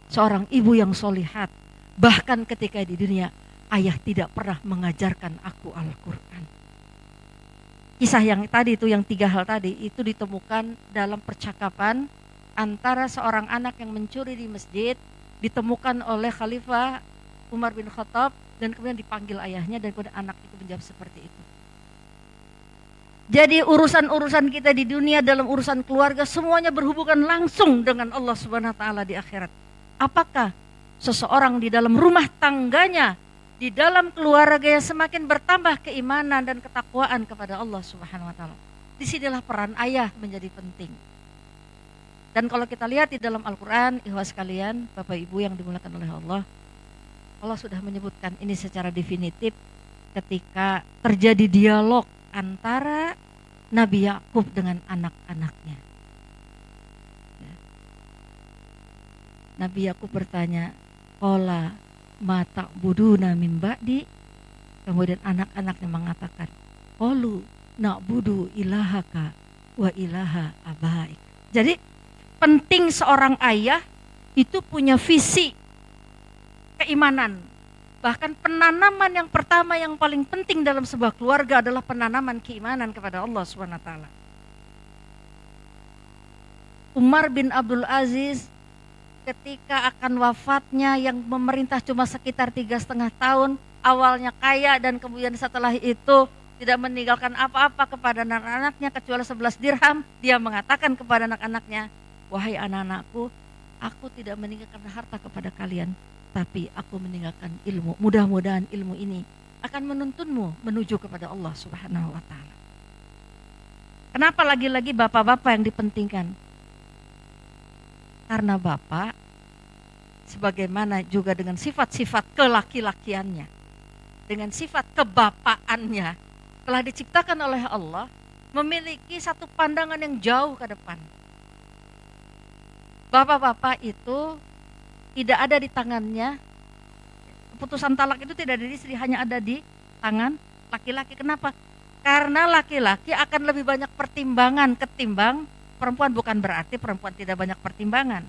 seorang ibu yang solihat. Bahkan ketika di dunia ayah tidak pernah mengajarkan aku Al-Quran. Kisah yang tadi itu, yang 3 hal tadi itu ditemukan dalam percakapan antara seorang anak yang mencuri di masjid, ditemukan oleh Khalifah Umar bin Khattab, dan kemudian dipanggil ayahnya, dan kemudian anak itu menjawab seperti itu. Jadi urusan-urusan kita di dunia, dalam urusan keluarga, semuanya berhubungan langsung dengan Allah Subhanahu wa taala di akhirat. Apakah seseorang di dalam rumah tangganya, di dalam keluarganya semakin bertambah keimanan dan ketakwaan kepada Allah Subhanahu wa taala? Disinilah peran ayah menjadi penting. Dan kalau kita lihat di dalam Al-Quran, ikhwas sekalian, Bapak Ibu yang dimuliakan oleh Allah, Allah sudah menyebutkan ini secara definitif ketika terjadi dialog antara Nabi Yakub dengan anak-anaknya. Nabi Yakub bertanya, "Qala ma ta'buduna min ba'di?" Kemudian anak-anaknya mengatakan, "Qalu na'budu ilahaka wa ilaha abaik." Jadi penting seorang ayah itu punya visi keimanan. Bahkan penanaman yang pertama yang paling penting dalam sebuah keluarga adalah penanaman keimanan kepada Allah SWT. Umar bin Abdul Aziz ketika akan wafatnya, yang memerintah cuma sekitar 3,5 tahun, awalnya kaya dan kemudian setelah itu tidak meninggalkan apa-apa kepada anak-anaknya kecuali 11 dirham, dia mengatakan kepada anak-anaknya, "Wahai anak-anakku, aku tidak meninggalkan harta kepada kalian, tapi aku meninggalkan ilmu. Mudah-mudahan ilmu ini akan menuntunmu menuju kepada Allah Subhanahu wa taala." Kenapa lagi-lagi bapak-bapak yang dipentingkan? Karena bapak sebagaimana juga dengan sifat-sifat kelaki-lakiannya, dengan sifat kebapaannya, telah diciptakan oleh Allah memiliki satu pandangan yang jauh ke depan. Bapak-bapak itu tidak ada di tangannya, keputusan talak itu tidak ada di istri, hanya ada di tangan laki-laki. Kenapa? Karena laki-laki akan lebih banyak pertimbangan ketimbang perempuan. Bukan berarti perempuan tidak banyak pertimbangan.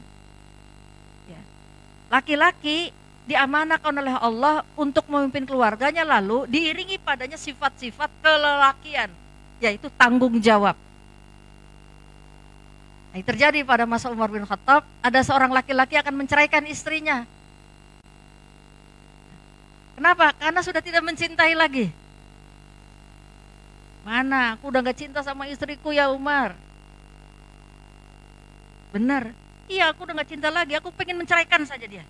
Ya. Laki-laki diamanahkan oleh Allah untuk memimpin keluarganya, lalu diiringi padanya sifat-sifat kelelakian, yaitu tanggung jawab. Nah, terjadi pada masa Umar bin Khattab, ada seorang laki-laki akan menceraikan istrinya. Kenapa? Karena sudah tidak mencintai lagi. Mana, aku udah gak cinta sama istriku ya Umar. Benar, iya aku udah gak cinta lagi, aku pengen menceraikan saja dia.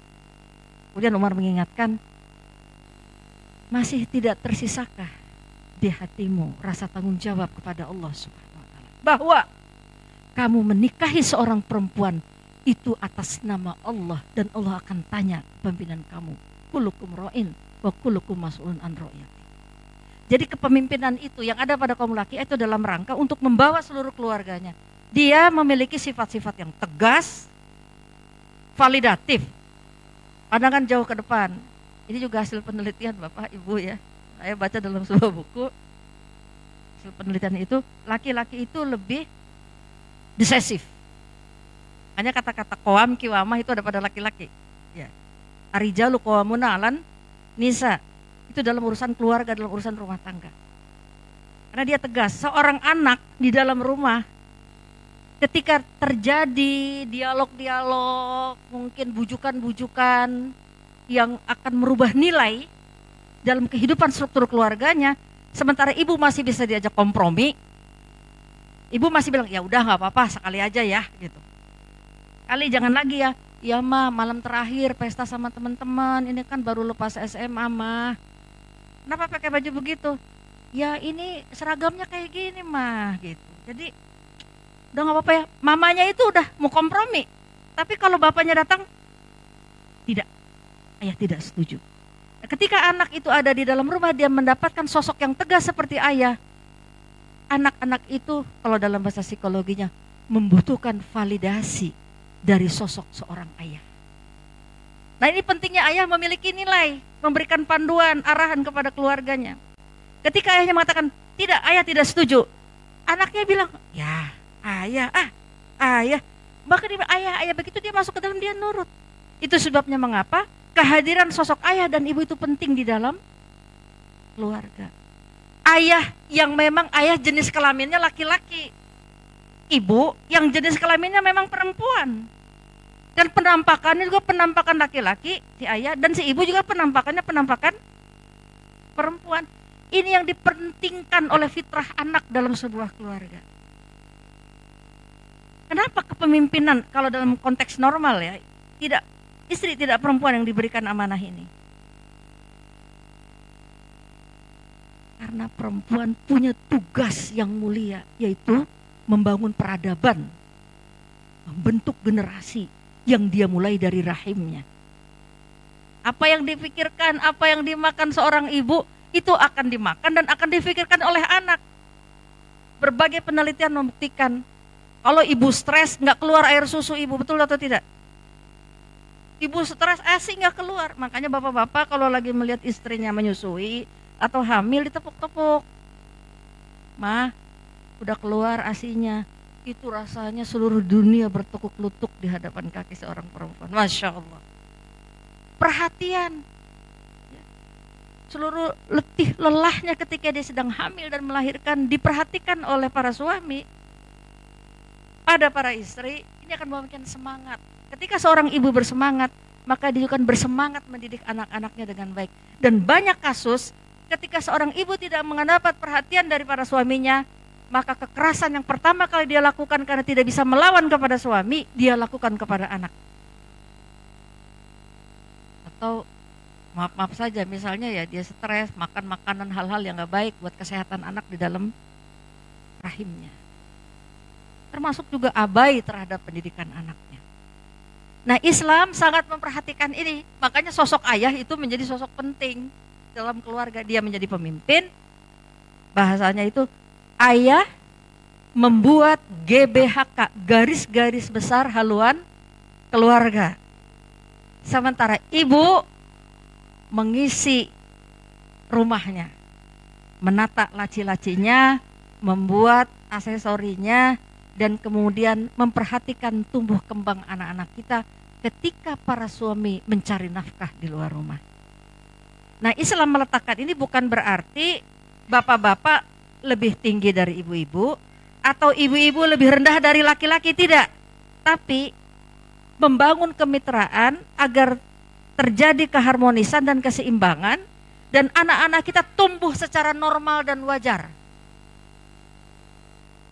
Kemudian Umar mengingatkan, masih tidak tersisakah di hatimu rasa tanggung jawab kepada Allah Subhanahu wa taala, bahwa kamu menikahi seorang perempuan itu atas nama Allah, dan Allah akan tanya pimpinan kamu, kullukum ra'in wa kullukum mas'ulun an ra'iyati. Jadi kepemimpinan itu yang ada pada kaum laki itu dalam rangka untuk membawa seluruh keluarganya. Dia memiliki sifat-sifat yang tegas, validatif, pandangan jauh ke depan. Ini juga hasil penelitian Bapak Ibu ya. Saya baca dalam sebuah buku, hasil penelitian itu, laki-laki itu lebih desesif. Hanya kata-kata qawam kiwamah itu ada pada laki-laki. Ya. Arijalu qawamuna 'alan nisa. Itu dalam urusan keluarga, dalam urusan rumah tangga. Karena dia tegas. Seorang anak di dalam rumah, ketika terjadi dialog-dialog, mungkin bujukan-bujukan yang akan merubah nilai dalam kehidupan struktur keluarganya, sementara ibu masih bisa diajak kompromi, ibu masih bilang, ya udah nggak apa-apa, sekali aja ya, gitu. Kali jangan lagi ya, ya mah malam terakhir pesta sama teman-teman, ini kan baru lepas SMA mah. Kenapa pakai baju begitu? Ya ini seragamnya kayak gini mah, gitu. Jadi udah nggak apa-apa ya. Mamanya itu udah mau kompromi. Tapi kalau bapaknya datang, tidak. Ayah tidak setuju. Ketika anak itu ada di dalam rumah, dia mendapatkan sosok yang tegas seperti ayah. Anak-anak itu, kalau dalam bahasa psikologinya, membutuhkan validasi dari sosok seorang ayah. Nah, ini pentingnya ayah memiliki nilai, memberikan panduan, arahan kepada keluarganya. Ketika ayahnya mengatakan, tidak, ayah tidak setuju. Anaknya bilang, ya ayah, ayah. Bahkan dia ayah begitu dia masuk ke dalam, dia nurut. Itu sebabnya mengapa kehadiran sosok ayah dan ibu itu penting di dalam keluarga. Ayah yang memang ayah jenis kelaminnya laki-laki. Ibu yang jenis kelaminnya memang perempuan. Dan penampakannya juga penampakan laki-laki, si ayah, dan si ibu juga penampakan perempuan. Ini yang dipentingkan oleh fitrah anak dalam sebuah keluarga. Kenapa kepemimpinan kalau dalam konteks normal ya, tidak istri, tidak perempuan yang diberikan amanah ini? Karena perempuan punya tugas yang mulia, yaitu membangun peradaban, membentuk generasi yang dia mulai dari rahimnya. Apa yang dipikirkan, apa yang dimakan seorang ibu, itu akan dimakan dan akan difikirkan oleh anak. Berbagai penelitian membuktikan, kalau ibu stres nggak keluar air susu ibu, betul atau tidak? Ibu stres ASI nggak keluar, makanya bapak-bapak kalau lagi melihat istrinya menyusui atau hamil ditepuk-tepuk. Mah, udah keluar ASI-nya. Itu rasanya seluruh dunia bertekuk lutut di hadapan kaki seorang perempuan. Masya Allah. Perhatian. Seluruh letih lelahnya ketika dia sedang hamil dan melahirkan diperhatikan oleh para suami. Pada para istri, ini akan memberikan semangat. Ketika seorang ibu bersemangat, maka dia akan bersemangat mendidik anak-anaknya dengan baik. Dan banyak kasus ketika seorang ibu tidak mendapat perhatian dari para suaminya, maka kekerasan yang pertama kali dia lakukan karena tidak bisa melawan kepada suami, dia lakukan kepada anak. Atau maaf saja, misalnya ya dia stres, makan makanan hal-hal yang gak baik buat kesehatan anak di dalam rahimnya. Termasuk juga abai terhadap pendidikan anaknya. Nah, Islam sangat memperhatikan ini, makanya sosok ayah itu menjadi sosok penting dalam keluarga. Dia menjadi pemimpin, bahasanya itu ayah membuat GBHK, garis-garis besar haluan keluarga. Sementara ibu mengisi rumahnya, menata laci-lacinya, membuat aksesorinya, dan kemudian memperhatikan tumbuh kembang anak-anak kita ketika para suami mencari nafkah di luar rumah. Nah, Islam meletakkan ini bukan berarti bapak-bapak lebih tinggi dari ibu-ibu atau ibu-ibu lebih rendah dari laki-laki, tidak. Tapi membangun kemitraan agar terjadi keharmonisan dan keseimbangan dan anak-anak kita tumbuh secara normal dan wajar.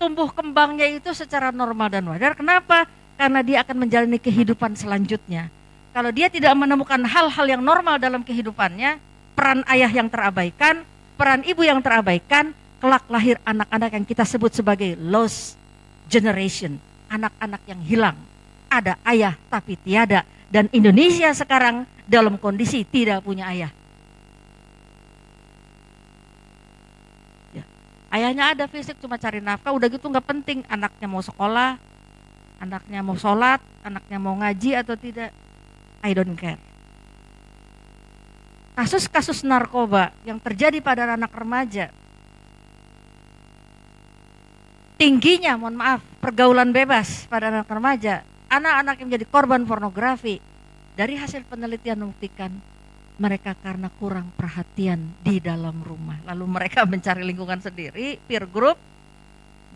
Tumbuh kembangnya itu secara normal dan wajar. Kenapa? Karena dia akan menjalani kehidupan selanjutnya. Kalau dia tidak menemukan hal-hal yang normal dalam kehidupannya, peran ayah yang terabaikan, peran ibu yang terabaikan, kelak lahir anak-anak yang kita sebut sebagai lost generation, anak-anak yang hilang. Ada ayah tapi tiada, dan Indonesia sekarang dalam kondisi tidak punya ayah. Ya. Ayahnya ada fisik cuma cari nafkah, udah gitu nggak penting anaknya mau sekolah, anaknya mau sholat, anaknya mau ngaji atau tidak, I don't care. Kasus-kasus narkoba yang terjadi pada anak remaja, tingginya, mohon maaf, pergaulan bebas pada anak remaja, anak-anak yang menjadi korban pornografi, dari hasil penelitian membuktikan mereka karena kurang perhatian di dalam rumah. Lalu mereka mencari lingkungan sendiri, peer group,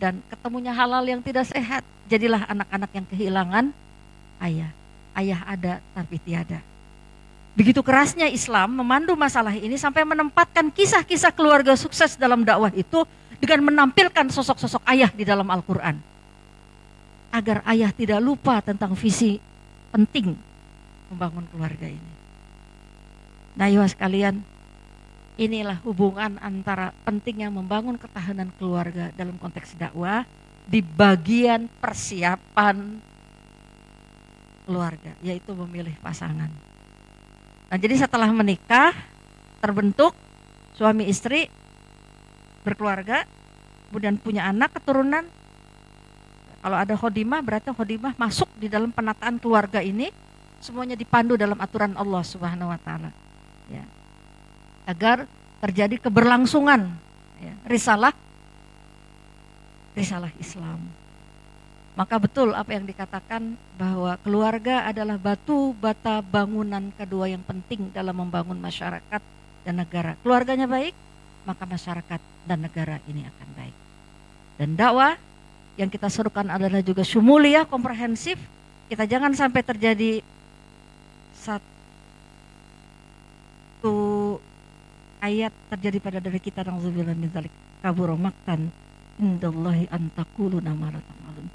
dan ketemunya hal-hal yang tidak sehat. Jadilah anak-anak yang kehilangan ayah. Ayah ada tapi tiada. Begitu kerasnya Islam memandu masalah ini sampai menempatkan kisah-kisah keluarga sukses dalam dakwah itu dengan menampilkan sosok-sosok ayah di dalam Al-Quran. Agar ayah tidak lupa tentang visi penting membangun keluarga ini. Nah, ayuhah sekalian, inilah hubungan antara pentingnya membangun ketahanan keluarga dalam konteks dakwah di bagian persiapan keluarga, yaitu memilih pasangan. Nah, jadi setelah menikah, terbentuk suami istri, berkeluarga, kemudian punya anak, keturunan. Kalau ada khodimah, berarti khodimah masuk di dalam penataan keluarga ini, semuanya dipandu dalam aturan Allah Subhanahu wa taala. Ya. Agar terjadi keberlangsungan, ya, risalah Islam. Maka betul apa yang dikatakan bahwa keluarga adalah batu bata bangunan kedua yang penting dalam membangun masyarakat dan negara. Keluarganya baik, maka masyarakat dan negara ini akan baik. Dan dakwah yang kita serukan adalah juga syumuliyah, komprehensif. Kita jangan sampai terjadi satu ayat terjadi pada diri kita, na'udzubillah min dzalik, kabura maqtan indallahi an taqulu ma la ta'malun.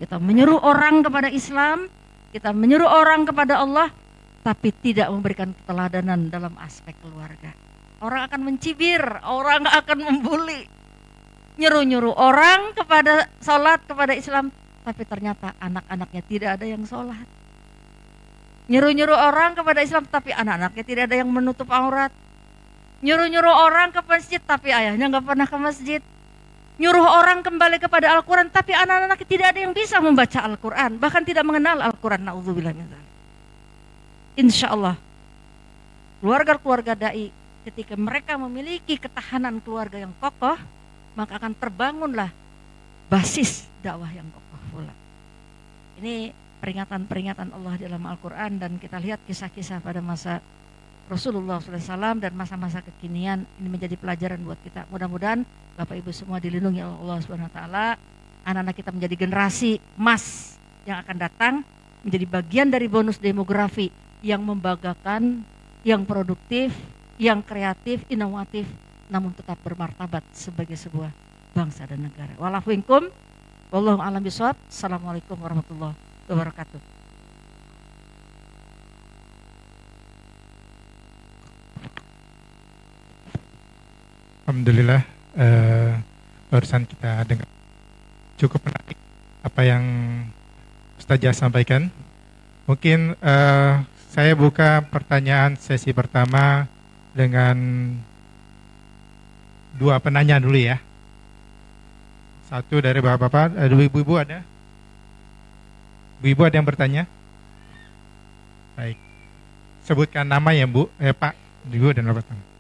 Kita menyuruh orang kepada Islam, kita menyuruh orang kepada Allah, tapi tidak memberikan keteladanan dalam aspek keluarga. Orang akan mencibir, orang akan membuli, nyuruh-nyuruh orang kepada sholat, kepada Islam, tapi ternyata anak-anaknya tidak ada yang sholat. Nyuruh-nyuruh orang kepada Islam, tapi anak-anaknya tidak ada yang menutup aurat. Nyuruh-nyuruh orang ke masjid, tapi ayahnya nggak pernah ke masjid. Nyuruh orang kembali kepada Al-Quran, tapi anak-anaknya tidak ada yang bisa membaca Al-Quran, bahkan tidak mengenal Al-Quran. Na'udzubillah min dzalik. Insya Allah, keluarga-keluarga da'i, ketika mereka memiliki ketahanan keluarga yang kokoh, maka akan terbangunlah basis dakwah yang kokoh pula. Ini peringatan-peringatan Allah dalam Al-Quran, dan kita lihat kisah-kisah pada masa Rasulullah SAW dan masa-masa kekinian, ini menjadi pelajaran buat kita. Mudah-mudahan Bapak Ibu semua dilindungi oleh Allah Subhanahu Wa Taala. Anak-anak kita menjadi generasi emas yang akan datang, menjadi bagian dari bonus demografi yang membanggakan, yang produktif, yang kreatif, inovatif, namun tetap bermartabat sebagai sebuah bangsa dan negara. Wallahu minkum, wallahu a'lam bishawab. Assalamualaikum warahmatullahi wabarakatuh. Alhamdulillah, barusan kita dengar cukup menarik apa yang Ustazah sampaikan. Mungkin saya buka pertanyaan sesi pertama dengan dua penanya dulu ya. Satu dari bapak-bapak, ibu-ibu ada? Ibu-ibu ada yang bertanya? Baik, sebutkan nama ya Bu, Pak, Ibu dan Bapak.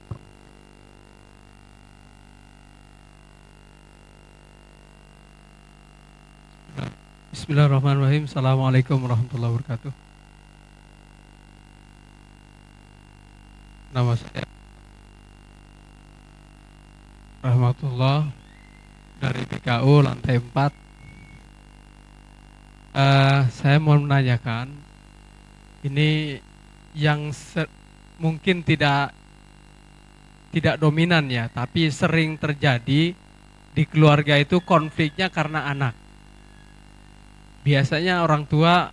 Bismillahirrahmanirrahim. Assalamualaikum warahmatullahi wabarakatuh. Nama saya Rahmatullah dari BKU lantai 4. Saya mau menanyakan, ini yang mungkin tidak dominan ya, tapi sering terjadi di keluarga itu konfliknya karena anak. Biasanya orang tua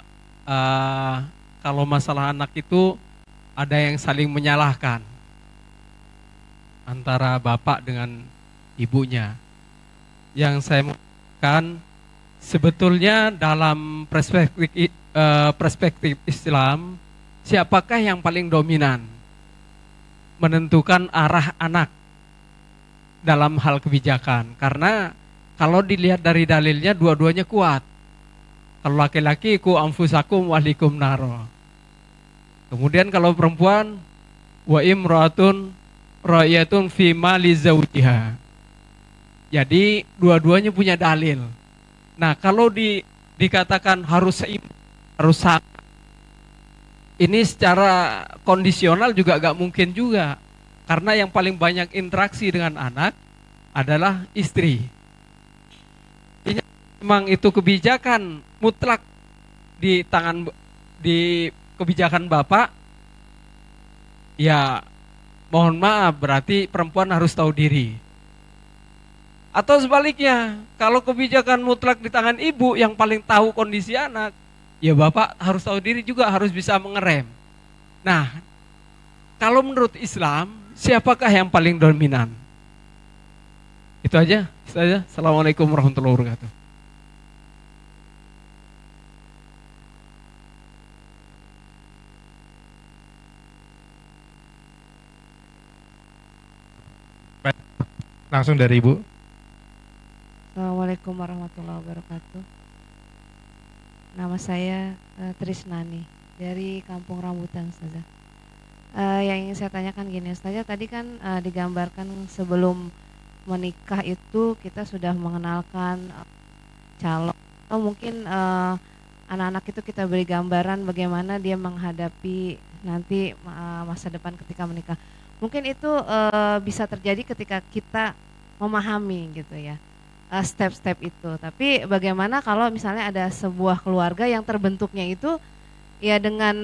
kalau masalah anak itu ada yang saling menyalahkan antara bapak dengan ibunya. Yang saya mau katakan, sebetulnya dalam perspektif Islam, siapakah yang paling dominan menentukan arah anak dalam hal kebijakan? Karena kalau dilihat dari dalilnya, dua-duanya kuat. Kalau laki-laki, ku anfusakum wa ahlikum naro. Kemudian kalau perempuan, wa imra'atun ra'iyatun fi mali zawjiha. Jadi dua-duanya punya dalil. Nah, kalau dikatakan harus seimbang, harus sama, ini secara kondisional juga gak mungkin juga. Karena yang paling banyak interaksi dengan anak adalah istri. Memang itu kebijakan mutlak di kebijakan bapak, ya mohon maaf, berarti perempuan harus tahu diri. Atau sebaliknya, kalau kebijakan mutlak di tangan ibu yang paling tahu kondisi anak, ya bapak harus tahu diri juga, harus bisa mengerem. Nah, kalau menurut Islam, siapakah yang paling dominan? Itu aja. Assalamualaikum warahmatullahi wabarakatuh. Langsung dari Ibu. Assalamualaikum warahmatullahi wabarakatuh. Nama saya Trisnani dari Kampung Rambutan, Ustazah. Yang ingin saya tanyakan gini, Ustazah, tadi kan digambarkan sebelum menikah itu kita sudah mengenalkan calon, atau mungkin anak-anak itu kita beri gambaran bagaimana dia menghadapi nanti masa depan ketika menikah. Mungkin itu bisa terjadi ketika kita memahami gitu ya, step-step itu. Tapi bagaimana kalau misalnya ada sebuah keluarga yang terbentuknya itu ya dengan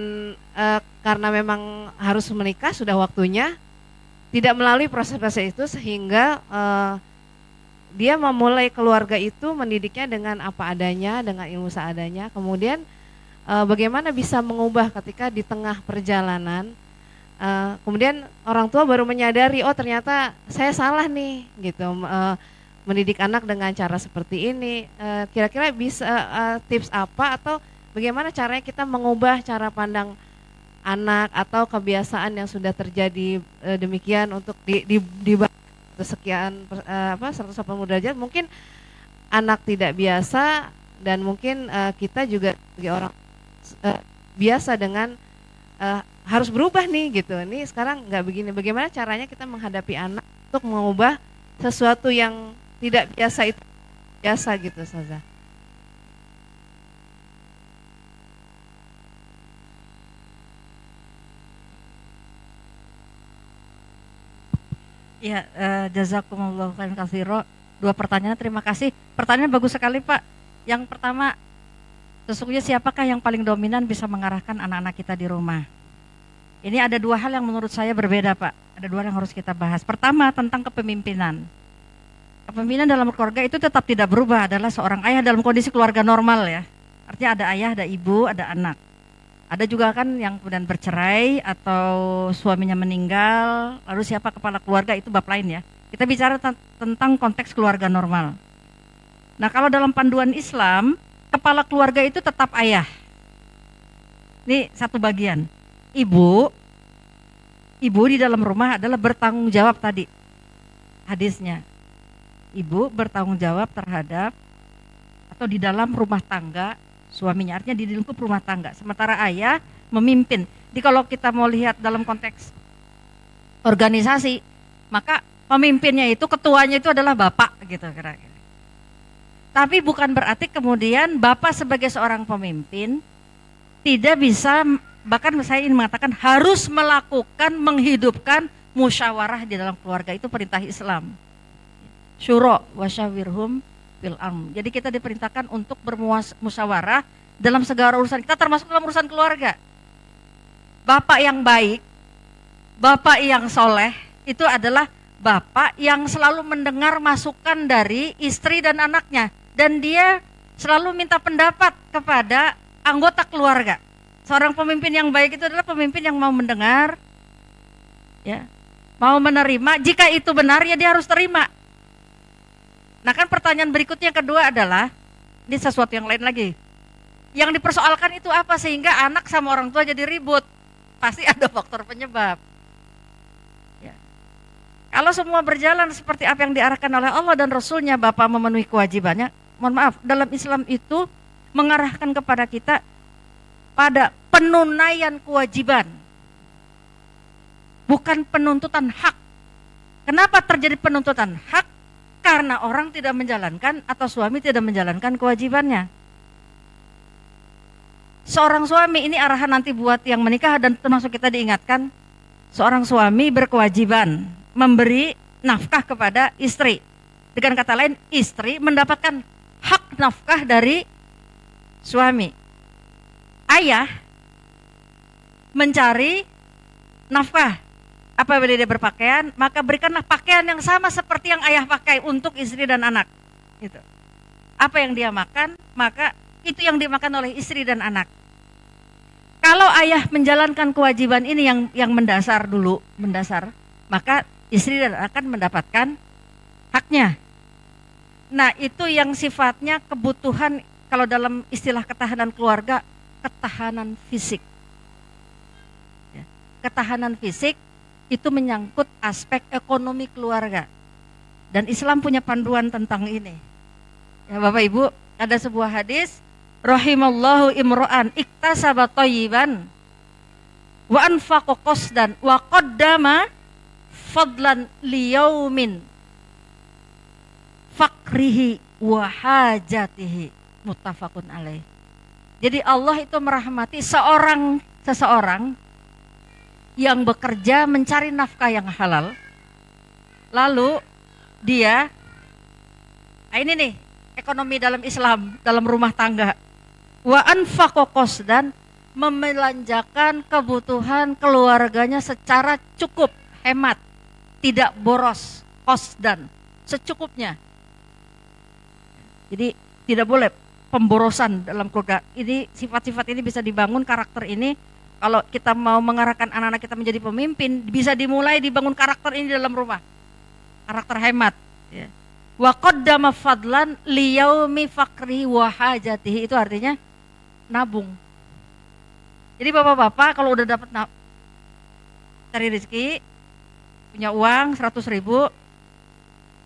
karena memang harus menikah, sudah waktunya, tidak melalui proses-proses itu, sehingga dia memulai keluarga itu mendidiknya dengan apa adanya, dengan ilmu seadanya. Kemudian bagaimana bisa mengubah ketika di tengah perjalanan, kemudian orang tua baru menyadari, oh ternyata saya salah nih gitu, mendidik anak dengan cara seperti ini. Kira-kira bisa tips apa atau bagaimana caranya kita mengubah cara pandang anak atau kebiasaan yang sudah terjadi demikian untuk di sekian 180 derajat. Mungkin anak tidak biasa dan mungkin kita juga sebagai orang biasa dengan harus berubah nih gitu. Ini sekarang nggak begini. Bagaimana caranya kita menghadapi anak untuk mengubah sesuatu yang tidak biasa itu biasa gitu, Ustazah. Ya, jazakumullah khairan katsira. Dua pertanyaan, terima kasih. Pertanyaan bagus sekali, Pak. Yang pertama, sesungguhnya siapakah yang paling dominan bisa mengarahkan anak-anak kita di rumah? Ini ada dua hal yang menurut saya berbeda, Pak. Ada dua yang harus kita bahas. Pertama, tentang kepemimpinan. Kepemimpinan dalam keluarga itu tetap tidak berubah, adalah seorang ayah dalam kondisi keluarga normal ya. Artinya ada ayah, ada ibu, ada anak. Ada juga kan yang kemudian bercerai atau suaminya meninggal, lalu siapa kepala keluarga, itu bab lain ya. Kita bicara tentang konteks keluarga normal. Nah, kalau dalam panduan Islam, kepala keluarga itu tetap ayah. Ini satu bagian. Ibu di dalam rumah adalah bertanggung jawab tadi hadisnya. Ibu bertanggung jawab terhadap atau di dalam rumah tangga suaminya, artinya di lingkup rumah tangga. Sementara ayah memimpin. Jadi kalau kita mau lihat dalam konteks organisasi, maka pemimpinnya itu, ketuanya itu adalah bapak gitu kira-kira. Tapi bukan berarti kemudian bapak sebagai seorang pemimpin tidak bisa, bahkan saya ingin mengatakan harus melakukan, menghidupkan musyawarah di dalam keluarga. Itu perintah Islam. Syura wasyawirhum fil amr. Jadi kita diperintahkan untuk bermusyawarah dalam segala urusan kita, termasuk dalam urusan keluarga. Bapak yang baik, bapak yang soleh, itu adalah bapak yang selalu mendengar masukan dari istri dan anaknya, dan dia selalu minta pendapat kepada anggota keluarga. Seorang pemimpin yang baik itu adalah pemimpin yang mau mendengar, ya, mau menerima. Jika itu benar, ya dia harus terima. Nah kan pertanyaan berikutnya kedua adalah, ini sesuatu yang lain lagi. Yang dipersoalkan itu apa sehingga anak sama orang tua jadi ribut? Pasti ada faktor penyebab. Ya. Kalau semua berjalan seperti apa yang diarahkan oleh Allah dan Rasulnya, bapak memenuhi kewajibannya. Mohon maaf, dalam Islam itu mengarahkan kepada kita pada penunaian kewajiban, bukan penuntutan hak. Kenapa terjadi penuntutan hak? Karena orang tidak menjalankan atau suami tidak menjalankan kewajibannya. Seorang suami, ini arahan nanti buat yang menikah dan termasuk kita diingatkan, seorang suami berkewajiban memberi nafkah kepada istri. Dengan kata lain, istri mendapatkan hak nafkah dari suami. Ayah mencari nafkah. Apabila dia berpakaian, maka berikanlah pakaian yang sama seperti yang ayah pakai untuk istri dan anak. Gitu. Apa yang dia makan, maka itu yang dimakan oleh istri dan anak. Kalau ayah menjalankan kewajiban ini yang mendasar dulu, maka istri dan anak akan mendapatkan haknya. Nah, itu yang sifatnya kebutuhan, kalau dalam istilah ketahanan keluarga, ketahanan fisik. Ya, ketahanan fisik itu menyangkut aspek ekonomi keluarga. Dan Islam punya panduan tentang ini. Ya Bapak Ibu, ada sebuah hadis, rahimallahu imro'an iktasaba thayyiban wa anfaqa qasdan wa qaddama fadlan liyaumin fakrihi wa hajatihi, muttafaqun alaih. Jadi Allah itu merahmati seseorang yang bekerja mencari nafkah yang halal, lalu dia, ini nih ekonomi dalam Islam, dalam rumah tangga, wa anfaqa qasdan, membelanjakan kebutuhan keluarganya secara cukup, hemat, tidak boros, qasdan, secukupnya. Jadi tidak boleh pemborosan dalam keluarga. Ini sifat-sifat ini bisa dibangun, karakter ini kalau kita mau mengarahkan anak-anak kita menjadi pemimpin, bisa dimulai dibangun karakter ini dalam rumah. Karakter hemat, ya. Wa qaddama fadlan liyaumi fakri wa hajatihi, itu artinya nabung. Jadi bapak-bapak kalau udah dapat cari rezeki, punya uang 100.000,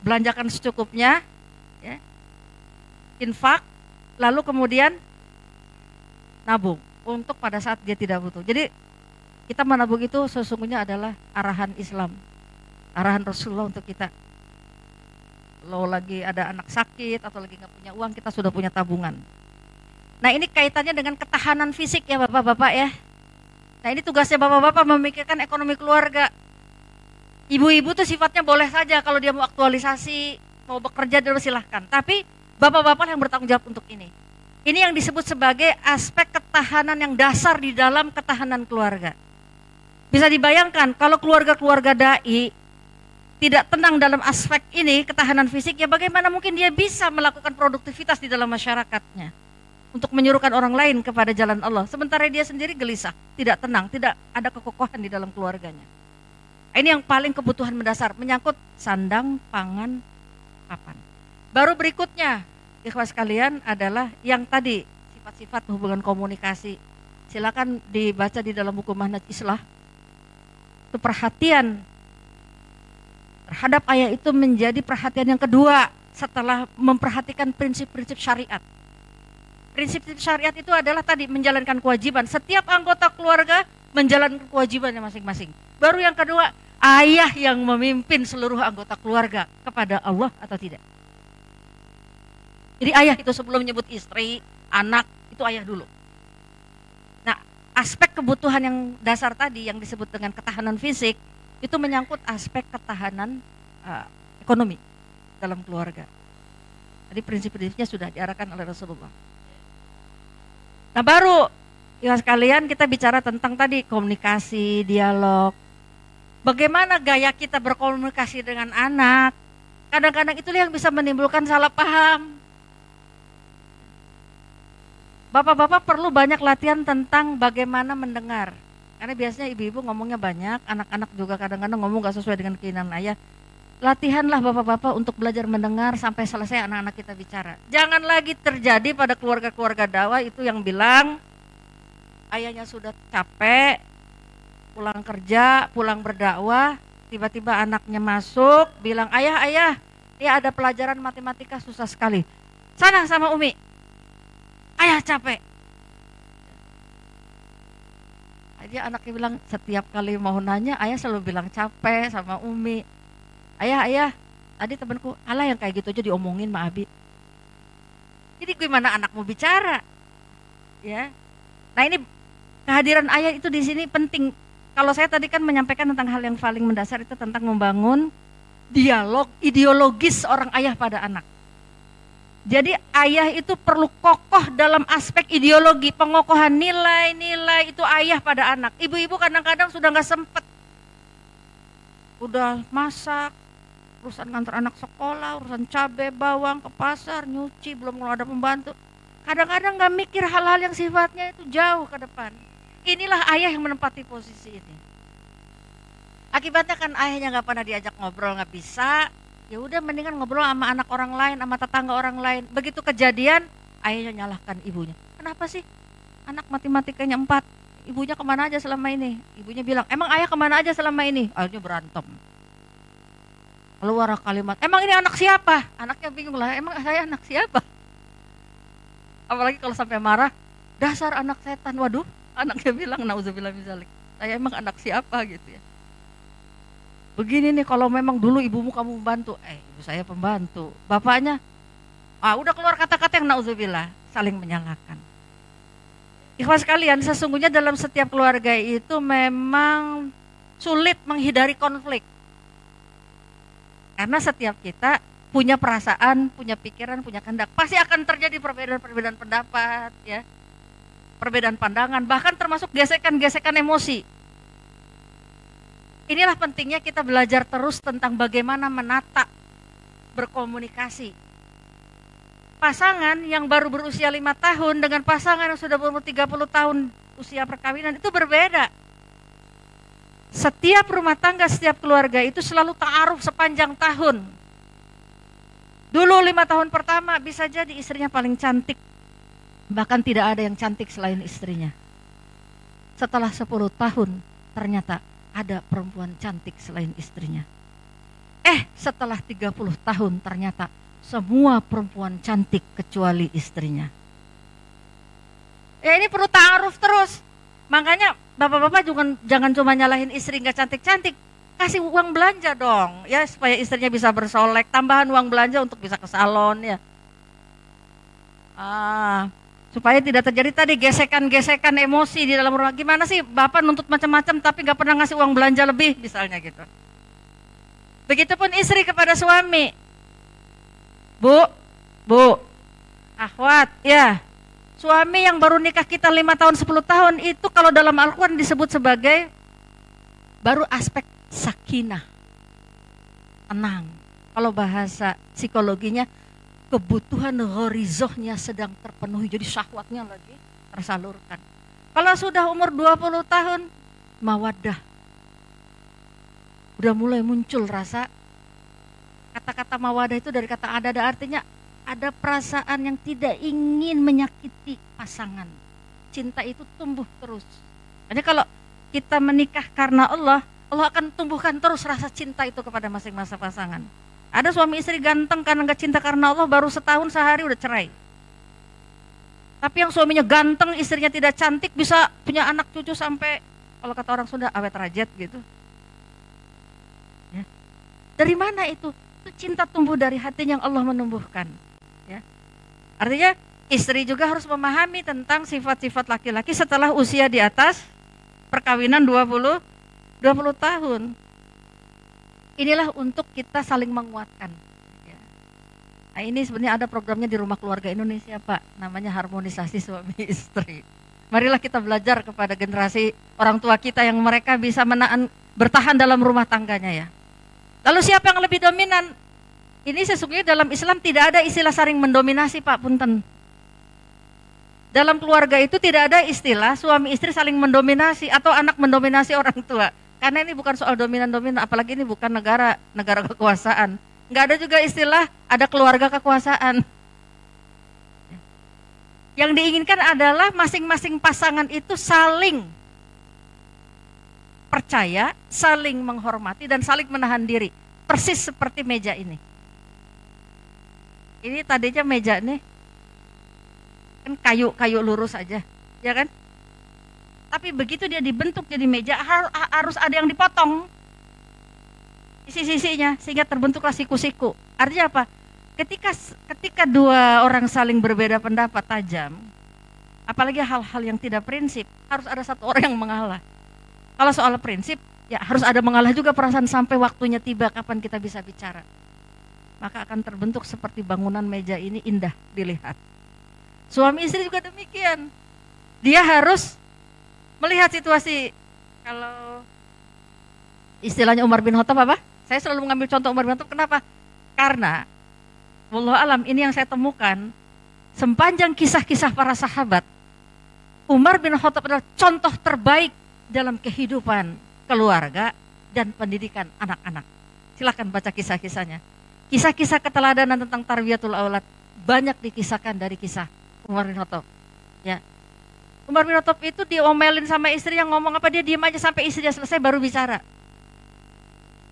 belanjakan secukupnya, ya. Infak, lalu kemudian nabung untuk pada saat dia tidak butuh. Jadi kita menabung itu sesungguhnya adalah arahan Islam, arahan Rasulullah untuk kita. Kalau lagi ada anak sakit atau lagi nggak punya uang, kita sudah punya tabungan. Nah ini kaitannya dengan ketahanan fisik ya bapak-bapak ya. Nah ini tugasnya bapak-bapak memikirkan ekonomi keluarga. Ibu-ibu tuh sifatnya boleh saja kalau dia mau aktualisasi, mau bekerja dulu silahkan. Tapi bapak-bapak yang bertanggung jawab untuk ini. Ini yang disebut sebagai aspek ketahanan yang dasar di dalam ketahanan keluarga. Bisa dibayangkan kalau keluarga-keluarga dai tidak tenang dalam aspek ini, ketahanan fisik, ya bagaimana mungkin dia bisa melakukan produktivitas di dalam masyarakatnya untuk menyuruhkan orang lain kepada jalan Allah, sementara dia sendiri gelisah, tidak tenang, tidak ada kekokohan di dalam keluarganya. Ini yang paling kebutuhan mendasar, menyangkut sandang, pangan, papan. Baru berikutnya, ikhwas sekalian, adalah yang tadi, sifat-sifat hubungan komunikasi. Silakan dibaca di dalam buku Manhaj Islah. Itu perhatian terhadap ayah itu menjadi perhatian yang kedua setelah memperhatikan prinsip-prinsip syariat. Prinsip-prinsip syariat itu adalah tadi menjalankan kewajiban. Setiap anggota keluarga menjalankan kewajibannya masing-masing. Baru yang kedua, ayah yang memimpin seluruh anggota keluarga kepada Allah atau tidak. Jadi ayah itu sebelum menyebut istri, anak, itu ayah dulu. Nah, aspek kebutuhan yang dasar tadi yang disebut dengan ketahanan fisik, itu menyangkut aspek ketahanan ekonomi dalam keluarga. Jadi prinsip-prinsipnya sudah diarahkan oleh Rasulullah. Nah baru, ya sekalian kita bicara tentang tadi komunikasi, dialog. Bagaimana gaya kita berkomunikasi dengan anak. Kadang-kadang itulah yang bisa menimbulkan salah paham. Bapak-bapak perlu banyak latihan tentang bagaimana mendengar. Karena biasanya ibu-ibu ngomongnya banyak, anak-anak juga kadang-kadang ngomong gak sesuai dengan keinginan ayah. Latihanlah bapak-bapak untuk belajar mendengar sampai selesai anak-anak kita bicara. Jangan lagi terjadi pada keluarga-keluarga dakwah itu yang bilang ayahnya sudah capek, pulang kerja, pulang berdakwah, tiba-tiba anaknya masuk, bilang ayah, ya ada pelajaran matematika susah sekali. Sana sama Umi, ayah capek. Dia anaknya bilang setiap kali mau nanya ayah selalu bilang capek sama Umi. Ayah, tadi temanku alah yang kayak gitu aja diomongin sama Abi. Jadi gimana anak mau bicara? Ya. Nah ini kehadiran ayah itu di sini penting. Kalau saya tadi kan menyampaikan tentang hal yang paling mendasar itu tentang membangun dialog ideologis seorang ayah pada anak. Jadi ayah itu perlu kokoh dalam aspek ideologi, pengokohan nilai-nilai itu ayah pada anak. Ibu-ibu kadang-kadang sudah gak sempet. Udah masak, urusan ngantar anak sekolah, urusan cabai, bawang, ke pasar, nyuci, belum ada pembantu. Kadang-kadang gak mikir hal-hal yang sifatnya itu jauh ke depan. Inilah ayah yang menempati posisi ini. Akibatnya kan ayahnya gak pernah diajak ngobrol, gak bisa. Ya udah mendingan ngobrol sama anak orang lain, sama tetangga orang lain. Begitu kejadian, ayahnya nyalahkan ibunya. Kenapa sih? Anak matematikanya 4, ibunya kemana aja selama ini? Ibunya bilang, emang ayah kemana aja selama ini? Akhirnya berantem. Keluar kalimat, emang ini anak siapa? Anaknya bingung lah, emang saya anak siapa? Apalagi kalau sampai marah, dasar anak setan. Waduh, anaknya bilang nauzubillah min dzalik. Saya emang anak siapa gitu ya. Begini nih, kalau memang dulu ibumu kamu membantu, ibu saya pembantu. Bapaknya, udah keluar kata-kata yang nauzubillah, saling menyalahkan. Ikhwas sekalian, sesungguhnya dalam setiap keluarga itu memang sulit menghindari konflik. Karena setiap kita punya perasaan, punya pikiran, punya kehendak. Pasti akan terjadi perbedaan-perbedaan pendapat, ya, perbedaan pandangan, bahkan termasuk gesekan-gesekan emosi. Inilah pentingnya kita belajar terus tentang bagaimana menata berkomunikasi. Pasangan yang baru berusia 5 tahun dengan pasangan yang sudah berumur 30 tahun usia perkawinan itu berbeda. Setiap rumah tangga, setiap keluarga itu selalu ta'aruf sepanjang tahun. Dulu 5 tahun pertama bisa jadi istrinya paling cantik. Bahkan tidak ada yang cantik selain istrinya. Setelah 10 tahun ternyata ada perempuan cantik selain istrinya. Setelah 30 tahun ternyata semua perempuan cantik kecuali istrinya. Ya ini perlu ta'aruf terus. Makanya bapak-bapak juga jangan cuma nyalahin istri nggak cantik-cantik. Kasih uang belanja dong, ya, supaya istrinya bisa bersolek. Tambahan uang belanja untuk bisa ke salon, ya. Supaya tidak terjadi tadi gesekan-gesekan emosi di dalam rumah. Gimana sih bapak nuntut macam-macam tapi nggak pernah ngasih uang belanja lebih, misalnya gitu. Begitupun istri kepada suami. Bu, akhwat, ya. Suami yang baru nikah kita 5 tahun 10 tahun itu kalau dalam Al-Quran disebut sebagai baru aspek sakinah, tenang. Kalau bahasa psikologinya kebutuhan ghorizohnya sedang terpenuhi, jadi syahwatnya lagi tersalurkan. Kalau sudah umur 20 tahun, mawaddah. Udah mulai muncul rasa, kata-kata mawadah itu dari kata ada artinya ada perasaan yang tidak ingin menyakiti pasangan. Cinta itu tumbuh terus. Hanya kalau kita menikah karena Allah, Allah akan tumbuhkan terus rasa cinta itu kepada masing-masing pasangan. Ada suami istri ganteng karena nggak cinta karena Allah, baru setahun sehari udah cerai. Tapi yang suaminya ganteng, istrinya tidak cantik, bisa punya anak cucu sampai, kalau kata orang Sunda, awet rajet gitu. Ya. Dari mana itu? Itu cinta tumbuh dari hatinya yang Allah menumbuhkan. Ya. Artinya istri juga harus memahami tentang sifat-sifat laki-laki setelah usia di atas perkawinan 20 tahun. Inilah untuk kita saling menguatkan. Ya. Nah, ini sebenarnya ada programnya di Rumah Keluarga Indonesia, Pak, namanya harmonisasi suami istri. Marilah kita belajar kepada generasi orang tua kita yang mereka bisa bertahan dalam rumah tangganya, ya. Lalu siapa yang lebih dominan? Ini sesungguhnya dalam Islam tidak ada istilah saling mendominasi, Pak, punten. Dalam keluarga itu tidak ada istilah suami istri saling mendominasi atau anak mendominasi orang tua. Karena ini bukan soal dominan-dominan, apalagi ini bukan negara kekuasaan. Nggak ada juga istilah ada keluarga kekuasaan. Yang diinginkan adalah masing-masing pasangan itu saling percaya, saling menghormati, dan saling menahan diri. Persis seperti meja ini. Ini tadinya meja nih, kan kayu lurus aja, ya kan? Tapi begitu dia dibentuk jadi meja, harus ada yang dipotong sisi-sisinya, sehingga terbentuklah siku-siku. Artinya apa? Ketika dua orang saling berbeda pendapat tajam, apalagi hal-hal yang tidak prinsip, harus ada satu orang yang mengalah. Kalau soal prinsip, ya harus ada mengalah juga perasaan sampai waktunya tiba kapan kita bisa bicara. Maka akan terbentuk seperti bangunan meja ini indah dilihat. Suami istri juga demikian. Dia harus melihat situasi. Kalau istilahnya Umar bin Khattab apa? Saya selalu mengambil contoh Umar bin Khattab. Kenapa? Karena wallahu alam, ini yang saya temukan sepanjang kisah-kisah para sahabat, Umar bin Khattab adalah contoh terbaik dalam kehidupan keluarga dan pendidikan anak-anak. Silakan baca kisah-kisahnya. Kisah-kisah keteladanan tentang tarbiyatul aulad banyak dikisahkan dari kisah Umar bin Khattab. Ya. Umar bin Khattab itu diomelin sama istri yang ngomong apa, dia diam aja sampai istrinya selesai baru bicara.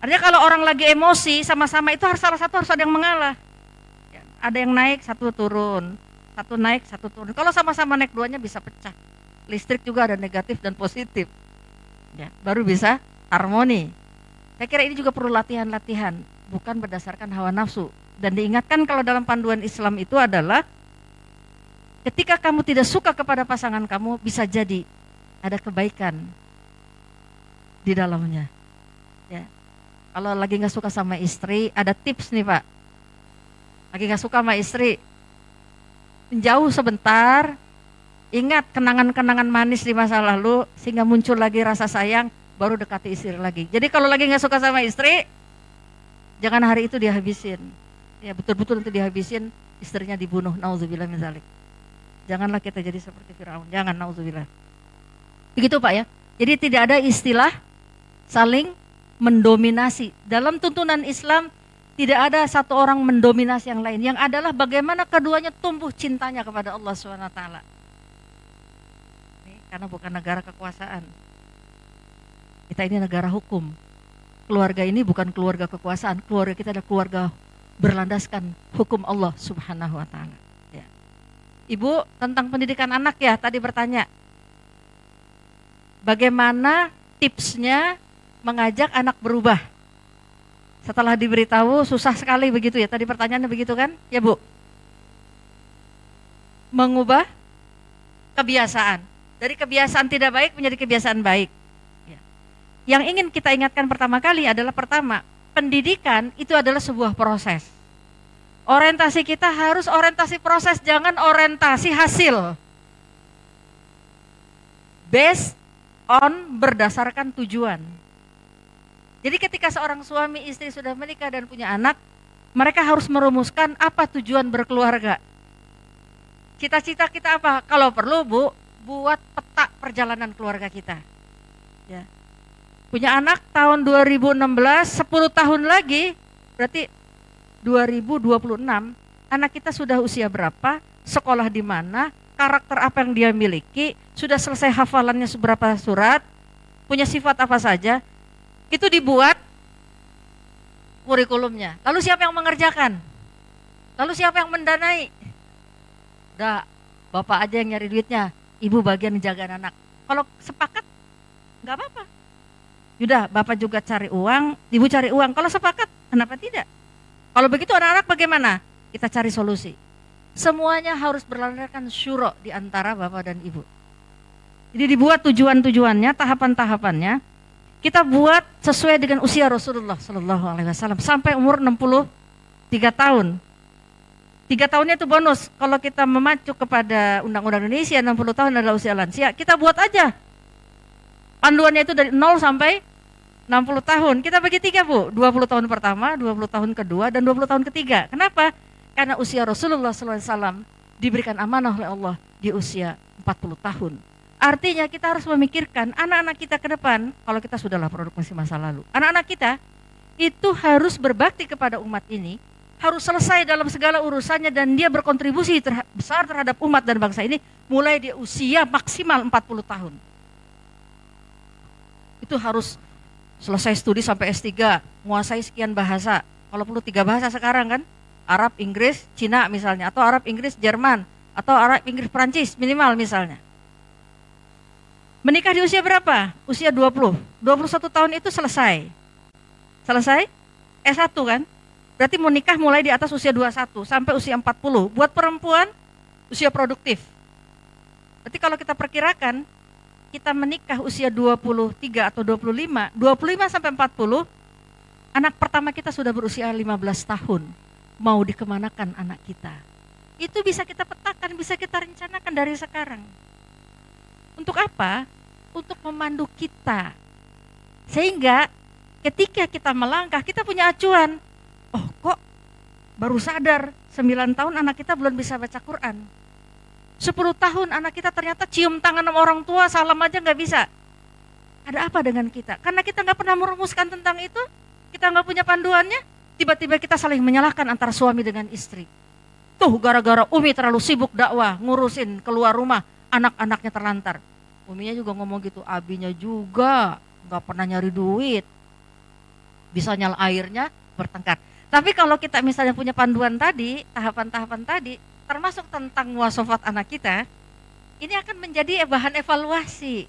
Artinya kalau orang lagi emosi sama-sama itu harus salah satu harus ada yang mengalah. Ya, ada yang naik, satu turun. Satu naik, satu turun. Kalau sama-sama naik, duanya bisa pecah. Listrik juga ada negatif dan positif. Ya, baru bisa harmoni. Saya kira ini juga perlu latihan-latihan, bukan berdasarkan hawa nafsu. Dan diingatkan kalau dalam panduan Islam itu adalah ketika kamu tidak suka kepada pasangan kamu, bisa jadi ada kebaikan di dalamnya. Ya. Kalau lagi nggak suka sama istri, ada tips nih Pak. Lagi nggak suka sama istri, menjauh sebentar, ingat kenangan-kenangan manis di masa lalu, sehingga muncul lagi rasa sayang, baru dekati istri lagi. Jadi kalau lagi nggak suka sama istri, jangan hari itu dihabisin. Ya betul-betul nanti dihabisin, istrinya dibunuh. Nauzubillah min dzalik. Janganlah kita jadi seperti Firaun. Jangan, nauzubillah. Begitu Pak ya. Jadi tidak ada istilah saling mendominasi. Dalam tuntunan Islam tidak ada satu orang mendominasi yang lain. Yang adalah bagaimana keduanya tumbuh cintanya kepada Allah SWT. Ini karena bukan negara kekuasaan. Kita ini negara hukum. Keluarga ini bukan keluarga kekuasaan. Keluarga kita adalah keluarga berlandaskan hukum Allah Subhanahu wa taala. Ya. Ibu, tentang pendidikan anak ya, tadi bertanya. Bagaimana tipsnya mengajak anak berubah? Setelah diberitahu susah sekali begitu ya. Tadi pertanyaannya begitu kan? Ya Bu. Mengubah kebiasaan. Dari kebiasaan tidak baik menjadi kebiasaan baik. Ya. Yang ingin kita ingatkan pertama kali adalah pendidikan itu adalah sebuah proses. Orientasi kita harus orientasi proses, jangan orientasi hasil. Based on berdasarkan tujuan. Jadi ketika seorang suami istri sudah menikah dan punya anak, mereka harus merumuskan apa tujuan berkeluarga. Cita-cita kita apa? Kalau perlu Bu, buat peta perjalanan keluarga kita. Ya. Punya anak tahun 2016, 10 tahun lagi, berarti 2026, anak kita sudah usia berapa, sekolah di mana, karakter apa yang dia miliki, sudah selesai hafalannya seberapa surat, punya sifat apa saja, itu dibuat kurikulumnya. Lalu siapa yang mengerjakan? Lalu siapa yang mendanai? Udah, bapak aja yang nyari duitnya, ibu bagian menjaga anak. Kalau sepakat, nggak apa-apa. Yaudah, bapak juga cari uang, ibu cari uang. Kalau sepakat, kenapa tidak? Kalau begitu anak-anak bagaimana? Kita cari solusi. Semuanya harus berlandaskan syuro di antara bapak dan ibu. Jadi dibuat tujuan-tujuannya, tahapan-tahapannya. Kita buat sesuai dengan usia Rasulullah SAW sampai umur 63 tahun. 3 tahunnya itu bonus. Kalau kita memacu kepada Undang-Undang Indonesia 60 tahun adalah usia lansia, kita buat aja. Panduannya itu dari 0 sampai 60 tahun. Kita bagi 3 Bu, 20 tahun pertama, 20 tahun kedua, dan 20 tahun ketiga. Kenapa? Karena usia Rasulullah SAW diberikan amanah oleh Allah di usia 40 tahun. Artinya kita harus memikirkan anak-anak kita ke depan, kalau kita sudahlah produk masa lalu. Anak-anak kita itu harus berbakti kepada umat ini, harus selesai dalam segala urusannya dan dia berkontribusi besar terhadap umat dan bangsa ini mulai di usia maksimal 40 tahun. Itu harus selesai studi sampai S3, menguasai sekian bahasa. Kalau perlu 3 bahasa sekarang kan, Arab, Inggris, Cina misalnya, atau Arab, Inggris, Jerman, atau Arab, Inggris, Prancis minimal misalnya. Menikah di usia berapa? Usia 20. 21 tahun itu selesai. Selesai? S1 kan? Berarti mau nikah mulai di atas usia 21 sampai usia 40. Buat perempuan, usia produktif. Berarti kalau kita perkirakan, kita menikah usia 23 atau 25, 25 sampai 40, anak pertama kita sudah berusia 15 tahun. Mau dikemanakan anak kita? Itu bisa kita petakan, bisa kita rencanakan dari sekarang. Untuk apa? Untuk memandu kita. Sehingga ketika kita melangkah, kita punya acuan. Oh kok baru sadar 9 tahun anak kita belum bisa baca Quran. 10 tahun anak kita ternyata cium tangan sama orang tua, salam aja gak bisa. Ada apa dengan kita? Karena kita gak pernah merumuskan tentang itu, kita gak punya panduannya, tiba-tiba kita saling menyalahkan antara suami dengan istri. Tuh gara-gara Umi terlalu sibuk dakwah, ngurusin keluar rumah, anak-anaknya terlantar. Uminya juga ngomong gitu, abinya juga gak pernah nyari duit. bisa nyala airnya, bertengkar. Tapi kalau kita misalnya punya panduan tadi, tahapan-tahapan tadi, termasuk tentang muasafat anak kita, ini akan menjadi bahan evaluasi.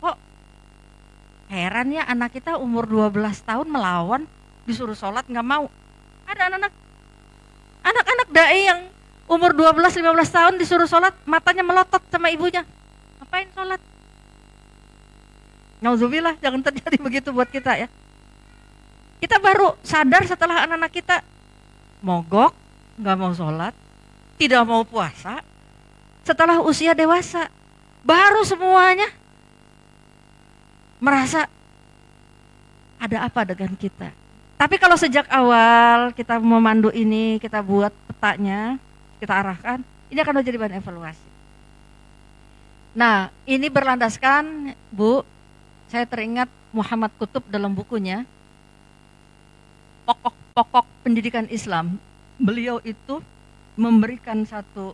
Kok heran ya anak kita umur 12 tahun melawan, disuruh sholat nggak mau. Ada anak-anak dai yang umur 12-15 tahun disuruh sholat, matanya melotot sama ibunya. Ngapain sholat? Nauzubillah, jangan terjadi begitu buat kita ya. Kita baru sadar setelah anak-anak kita mogok, nggak mau sholat, tidak mau puasa, setelah usia dewasa, baru semuanya merasa ada apa dengan kita. Tapi kalau sejak awal kita memandu ini, kita buat petanya, kita arahkan, ini akan menjadi bahan evaluasi. Nah, ini berlandaskan, Bu, saya teringat Muhammad Qutb dalam bukunya Pokok-pokok Pendidikan Islam. Beliau itu memberikan satu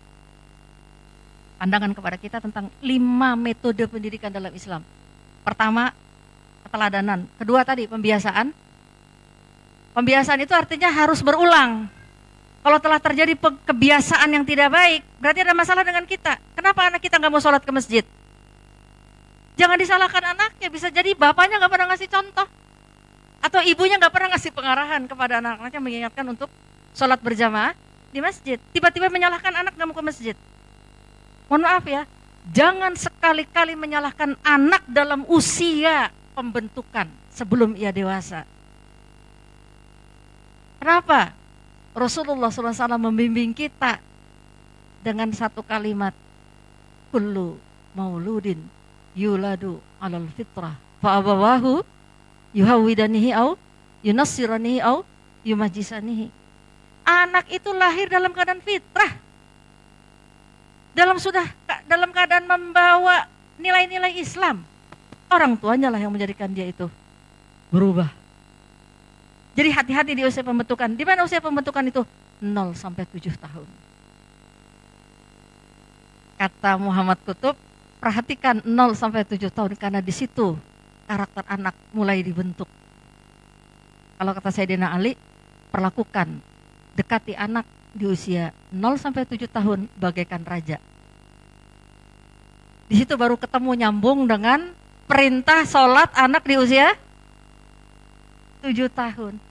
pandangan kepada kita tentang 5 metode pendidikan dalam Islam. Pertama, keteladanan. Kedua tadi, pembiasaan. Pembiasaan itu artinya harus berulang. Kalau telah terjadi kebiasaan yang tidak baik, berarti ada masalah dengan kita. Kenapa anak kita nggak mau sholat ke masjid? Jangan disalahkan anaknya, bisa jadi bapaknya nggak pernah ngasih contoh. Atau ibunya nggak pernah ngasih pengarahan kepada anak-anaknya, mengingatkan untuk sholat berjamaah di masjid. Tiba-tiba menyalahkan anak nggak mau ke masjid. Mohon maaf ya, jangan sekali-kali menyalahkan anak dalam usia pembentukan sebelum ia dewasa. Kenapa? Rasulullah SAW membimbing kita dengan satu kalimat, kullu mauludin yuladu alal fitrah fa'abawahu yuhawidanihi au yunassiranihi au yumajisanihi. Anak itu lahir dalam keadaan fitrah, dalam keadaan membawa nilai-nilai Islam. Orang tuanya lah yang menjadikan dia itu berubah. Jadi hati-hati di usia pembentukan. Di mana usia pembentukan itu? 0 sampai 7 tahun. Kata Muhammad Qutb, perhatikan 0 sampai 7 tahun karena di situ karakter anak mulai dibentuk. Kalau kata Sayyidina Ali, perlakukan, dekati anak di usia 0 sampai 7 tahun bagaikan raja. Di situ baru ketemu nyambung dengan perintah sholat anak di usia 7 tahun.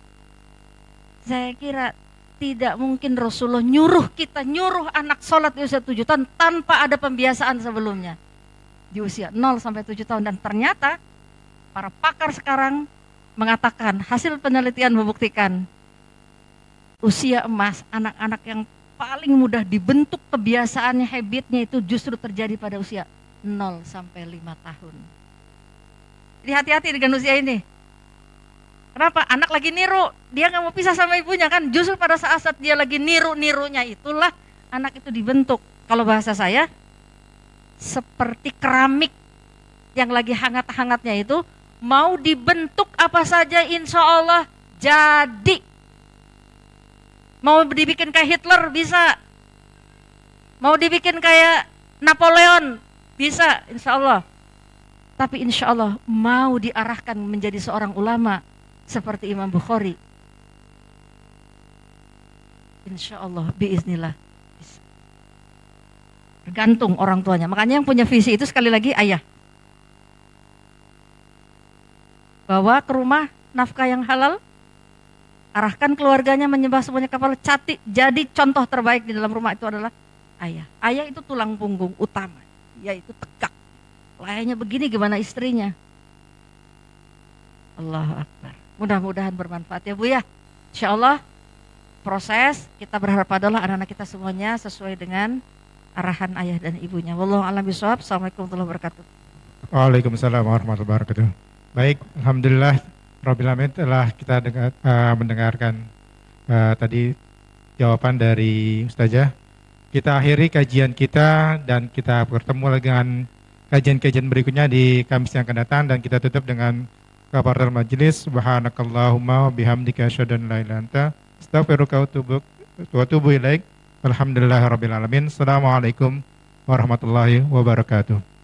Saya kira tidak mungkin Rasulullah nyuruh anak sholat di usia 7 tahun tanpa ada pembiasaan sebelumnya. Di usia 0 sampai 7 tahun. Dan ternyata para pakar sekarang mengatakan, hasil penelitian membuktikan usia emas anak-anak yang paling mudah dibentuk kebiasaannya, habitnya itu justru terjadi pada usia 0 sampai 5 tahun. Jadi hati-hati dengan usia ini. Kenapa? Anak lagi niru, dia nggak mau pisah sama ibunya kan. Justru pada saat dia lagi nirunya itulah anak itu dibentuk. Kalau bahasa saya, seperti keramik yang lagi hangat-hangatnya itu, mau dibentuk apa saja insya Allah jadi. Mau dibikin kayak Hitler bisa, mau dibikin kayak Napoleon bisa insya Allah. Tapi insya Allah mau diarahkan menjadi seorang ulama seperti Imam Bukhari, insya Allah, biiznillah. Tergantung orang tuanya. Makanya yang punya visi itu sekali lagi ayah. Bawa ke rumah nafkah yang halal, arahkan keluarganya menyembah semuanya kepala, jadi contoh terbaik di dalam rumah itu adalah ayah. Ayah itu tulang punggung utama, yaitu tegak. Layaknya begini gimana istrinya. Allahu Akbar. Mudah-mudahan bermanfaat ya Bu ya. Insya Allah proses kita berharap adalah anak-anak kita semuanya sesuai dengan arahan ayah dan ibunya. Wallahu a'lam bishawab. Assalamualaikum warahmatullahi wabarakatuh. Waalaikumsalam warahmatullahi wabarakatuh. Baik, alhamdulillah Rabbil alamin telah kita mendengarkan tadi jawaban dari Ustazah. Kita akhiri kajian kita dan kita bertemu lagi dengan kajian-kajian berikutnya di Kamis yang akan datang, dan kita tutup dengan kafaratul majelis. Subhanakallahumma bihamdika asyhadu an la ilaha illa anta astaghfiruka wa atubu ilaik. Alhamdulillahirabbil alamin. Assalamualaikum warahmatullahi wabarakatuh.